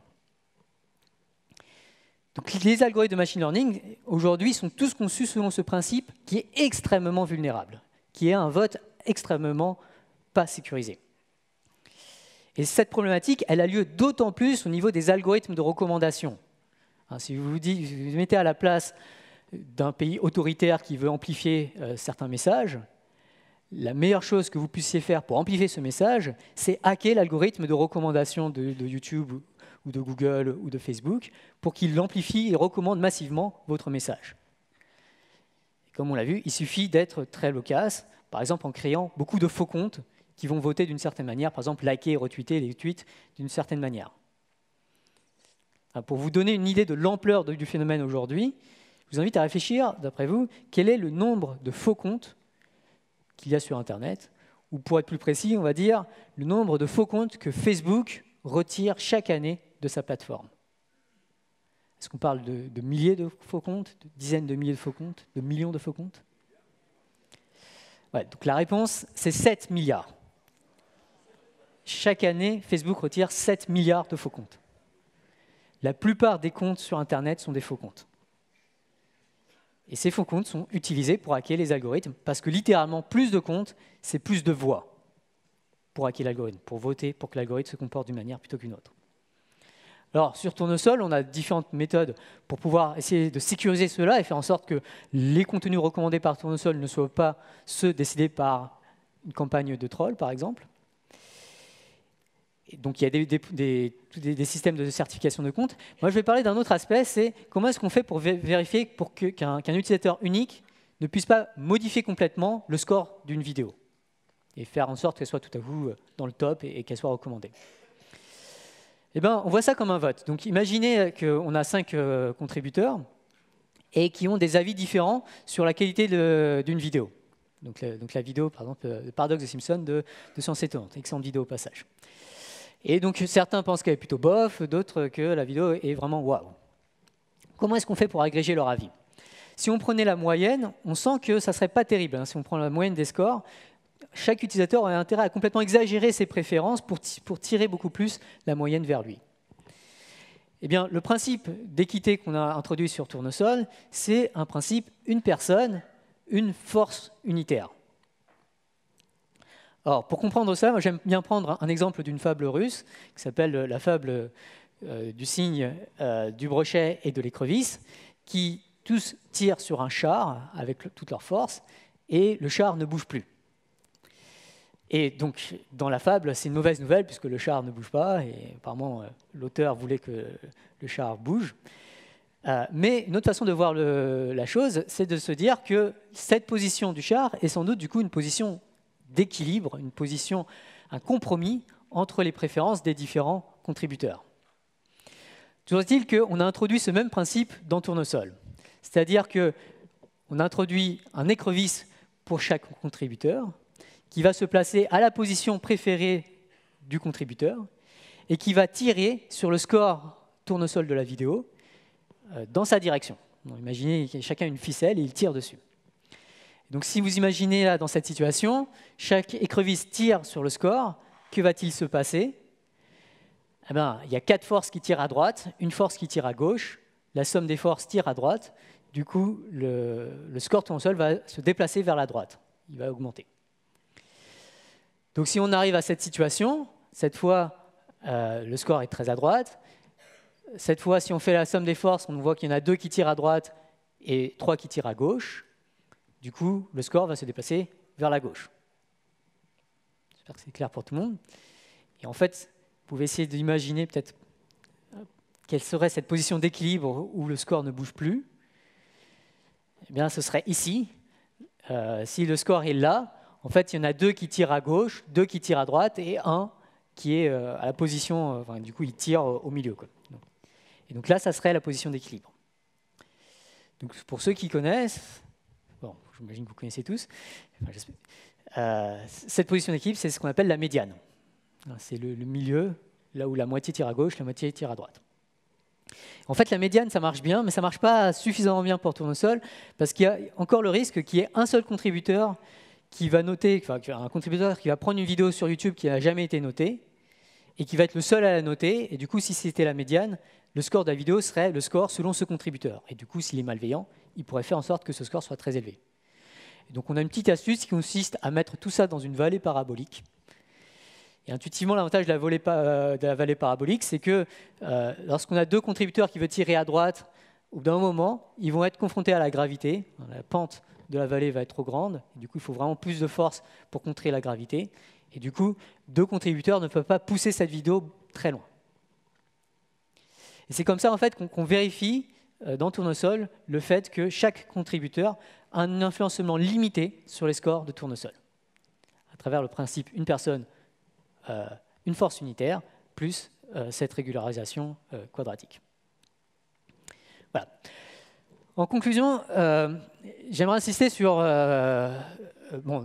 Donc, les algorithmes de machine learning, aujourd'hui, sont tous conçus selon ce principe qui est extrêmement vulnérable, qui est un vote extrêmement pas sécurisé. Et cette problématique, elle a lieu d'autant plus au niveau des algorithmes de recommandation. Si vous vous mettez à la place d'un pays autoritaire qui veut amplifier certains messages, la meilleure chose que vous puissiez faire pour amplifier ce message, c'est hacker l'algorithme de recommandation de YouTube ou de Google ou de Facebook pour qu'il l'amplifie et recommande massivement votre message. Et comme on l'a vu, il suffit d'être très loquace, par exemple en créant beaucoup de faux comptes qui vont voter d'une certaine manière, par exemple liker et retweeter les tweets d'une certaine manière. Pour vous donner une idée de l'ampleur du phénomène aujourd'hui, je vous invite à réfléchir, d'après vous, quel est le nombre de faux comptes qu'il y a sur Internet, ou pour être plus précis, on va dire le nombre de faux comptes que Facebook retire chaque année de sa plateforme. Est-ce qu'on parle de milliers de faux comptes, de dizaines de milliers de faux comptes, de millions de faux comptes? Ouais, donc la réponse, c'est 7 milliards. Chaque année, Facebook retire 7 milliards de faux comptes. La plupart des comptes sur Internet sont des faux comptes. Et ces faux comptes sont utilisés pour hacker les algorithmes, parce que littéralement, plus de comptes, c'est plus de voix pour hacker l'algorithme, pour voter pour que l'algorithme se comporte d'une manière plutôt qu'une autre. Alors, sur Tournesol, on a différentes méthodes pour pouvoir essayer de sécuriser cela et faire en sorte que les contenus recommandés par Tournesol ne soient pas ceux décidés par une campagne de troll, par exemple. Et donc, il y a des systèmes de certification de compte. Moi, je vais parler d'un autre aspect, c'est comment est-ce qu'on fait pour vérifier qu'un utilisateur unique ne puisse pas modifier complètement le score d'une vidéo et faire en sorte qu'elle soit tout à coup dans le top et qu'elle soit recommandée. Eh bien, on voit ça comme un vote. Donc, imaginez qu'on a 5 contributeurs et qui ont des avis différents sur la qualité d'une vidéo. Donc la vidéo, par exemple, le paradoxe de Simpson de Science Étonnante, excellente vidéo au passage. Et donc, certains pensent qu'elle est plutôt bof, d'autres que la vidéo est vraiment waouh. Comment est-ce qu'on fait pour agréger leur avis? Si on prenait la moyenne, on sent que ça ne serait pas terrible. Si on prend la moyenne des scores, chaque utilisateur aurait intérêt à complètement exagérer ses préférences pour tirer beaucoup plus la moyenne vers lui. Eh bien, le principe d'équité qu'on a introduit sur Tournesol, c'est un principe une personne, une force unitaire. Alors, pour comprendre ça, j'aime bien prendre un exemple d'une fable russe qui s'appelle la fable du cygne, du brochet et de l'écrevisse, qui tous tirent sur un char avec toute leur force et le char ne bouge plus. Et donc, dans la fable, c'est une mauvaise nouvelle puisque le char ne bouge pas et apparemment, l'auteur voulait que le char bouge. Mais une autre façon de voir la chose, c'est de se dire que cette position du char est sans doute du coup une position d'équilibre, une position, un compromis entre les préférences des différents contributeurs. Toujours est-il qu'on a introduit ce même principe dans Tournesol. C'est-à-dire qu'on introduit un écrevisse pour chaque contributeur qui va se placer à la position préférée du contributeur et qui va tirer sur le score Tournesol de la vidéo dans sa direction. Donc, imaginez qu'il y a chacun une ficelle et il tire dessus. Donc si vous imaginez là dans cette situation, chaque écrevisse tire sur le score, que va-t-il se passer? Eh bien, il y a 4 forces qui tirent à droite, une force qui tire à gauche, la somme des forces tire à droite, du coup le score Tournesol va se déplacer vers la droite, il va augmenter. Donc si on arrive à cette situation, cette fois le score est très à droite. Cette fois, si on fait la somme des forces, on voit qu'il y en a 2 qui tirent à droite et 3 qui tirent à gauche. Du coup, le score va se déplacer vers la gauche. J'espère que c'est clair pour tout le monde. Et en fait, vous pouvez essayer d'imaginer peut-être quelle serait cette position d'équilibre où le score ne bouge plus. Eh bien, ce serait ici. Si le score est là, en fait, il y en a 2 qui tirent à gauche, 2 qui tirent à droite et 1 qui est à la position, du coup, il tire au milieu, quoi. Et donc là, ça serait la position d'équilibre. Donc pour ceux qui connaissent, bon, j'imagine que vous connaissez tous, cette position d'équilibre, c'est ce qu'on appelle la médiane. C'est le milieu, là où la moitié tire à gauche, la moitié tire à droite. En fait, la médiane, ça marche bien, mais ça ne marche pas suffisamment bien pour Tournesol, parce qu'il y a encore le risque qu'il y ait un seul contributeur qui va noter, un contributeur qui va prendre une vidéo sur YouTube qui n'a jamais été notée, et qui va être le seul à la noter, et du coup, si c'était la médiane, le score de la vidéo serait le score selon ce contributeur. Et du coup, s'il est malveillant, il pourrait faire en sorte que ce score soit très élevé. Et donc on a une petite astuce qui consiste à mettre tout ça dans une vallée parabolique. Et intuitivement, l'avantage de la vallée parabolique, c'est que lorsqu'on a 2 contributeurs qui veulent tirer à droite, au bout d'un moment, ils vont être confrontés à la gravité. La pente de la vallée va être trop grande. Et du coup, il faut vraiment plus de force pour contrer la gravité. Et du coup, 2 contributeurs ne peuvent pas pousser cette vidéo très loin. Et c'est comme ça en fait qu'on vérifie dans Tournesol le fait que chaque contributeur a un influencement limité sur les scores de Tournesol, à travers le principe une personne, une force unitaire, plus cette régularisation quadratique. Voilà. En conclusion, j'aimerais insister sur,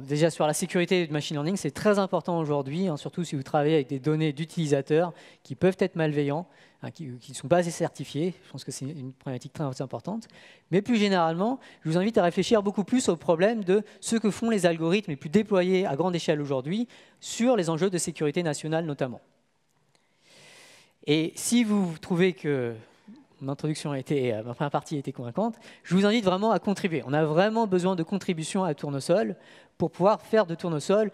déjà sur la sécurité du machine learning. C'est très important aujourd'hui, surtout si vous travaillez avec des données d'utilisateurs qui peuvent être malveillants, qui ne sont pas assez certifiés. Je pense que c'est une problématique très importante. Mais plus généralement, je vous invite à réfléchir beaucoup plus au problème de ce que font les algorithmes les plus déployés à grande échelle aujourd'hui sur les enjeux de sécurité nationale notamment. Et si vous trouvez que ma première partie a été convaincante, je vous invite vraiment à contribuer. On a vraiment besoin de contributions à Tournesol pour pouvoir faire de Tournesol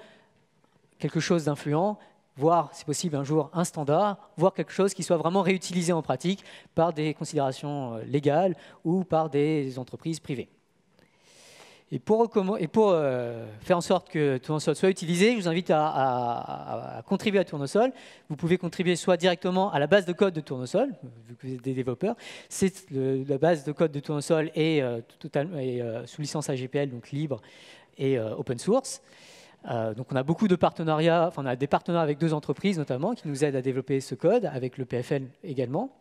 quelque chose d'influent, voire, si possible, un jour un standard, voire quelque chose qui soit vraiment réutilisé en pratique par des considérations légales ou par des entreprises privées. Et pour faire en sorte que Tournesol soit utilisé, je vous invite à contribuer à Tournesol. Vous pouvez contribuer soit directement à la base de code de Tournesol, vu que vous êtes des développeurs. La base de code de Tournesol est sous licence AGPL, donc libre et open source. Donc on a beaucoup de partenariats, on a des partenaires avec 2 entreprises notamment qui nous aident à développer ce code, avec le PFL également.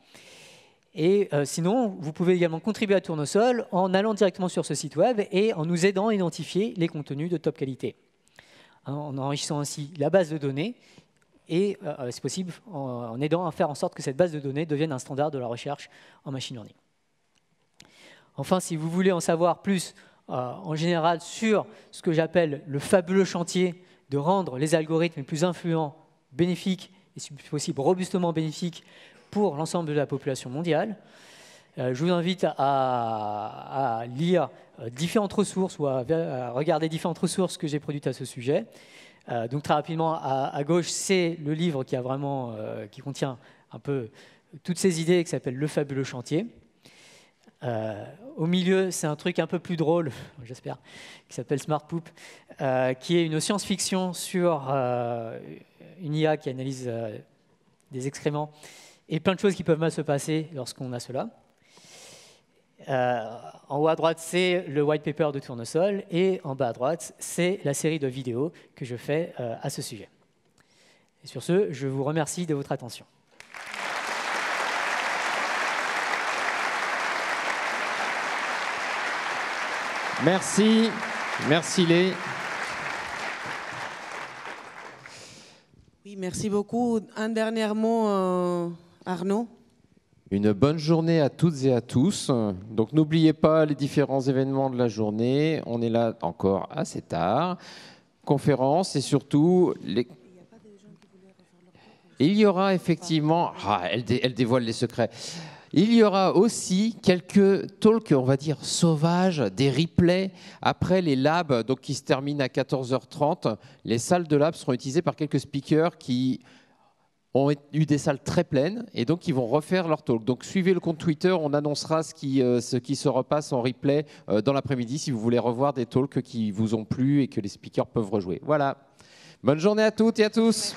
Et sinon, vous pouvez également contribuer à Tournesol en allant directement sur ce site web et en nous aidant à identifier les contenus de top qualité, en enrichissant ainsi la base de données et, si possible, en aidant à faire en sorte que cette base de données devienne un standard de la recherche en machine learning. Enfin, si vous voulez en savoir plus en général sur ce que j'appelle le fabuleux chantier de rendre les algorithmes les plus influents, bénéfiques et si possible robustement bénéfiques pour l'ensemble de la population mondiale, je vous invite à lire différentes ressources ou à regarder différentes ressources que j'ai produites à ce sujet. Donc très rapidement, à gauche, c'est le livre qui contient un peu toutes ces idées qui s'appelle Le fabuleux chantier. Au milieu, c'est un truc un peu plus drôle, j'espère, qui s'appelle Smart Poop, qui est une science-fiction sur une IA qui analyse des excréments et plein de choses qui peuvent mal se passer lorsqu'on a cela. En haut à droite, c'est le white paper de Tournesol, et en bas à droite, c'est la série de vidéos que je fais à ce sujet. Et sur ce, je vous remercie de votre attention. Merci, merci Lé. Oui, merci beaucoup. Un dernier mot, Arnaud. Une bonne journée à toutes et à tous. Donc n'oubliez pas les différents événements de la journée. On est là encore assez tard. Conférences et surtout les... Il y aura effectivement... elle dévoile les secrets. Il y aura aussi quelques talks, on va dire, sauvages, des replays après les labs donc, qui se terminent à 14h30. Les salles de lab seront utilisées par quelques speakers qui ont eu des salles très pleines et donc ils vont refaire leur talk. Donc suivez le compte Twitter, on annoncera ce qui se repasse en replay dans l'après-midi si vous voulez revoir des talks qui vous ont plu et que les speakers peuvent rejouer. Voilà. Bonne journée à toutes et à tous.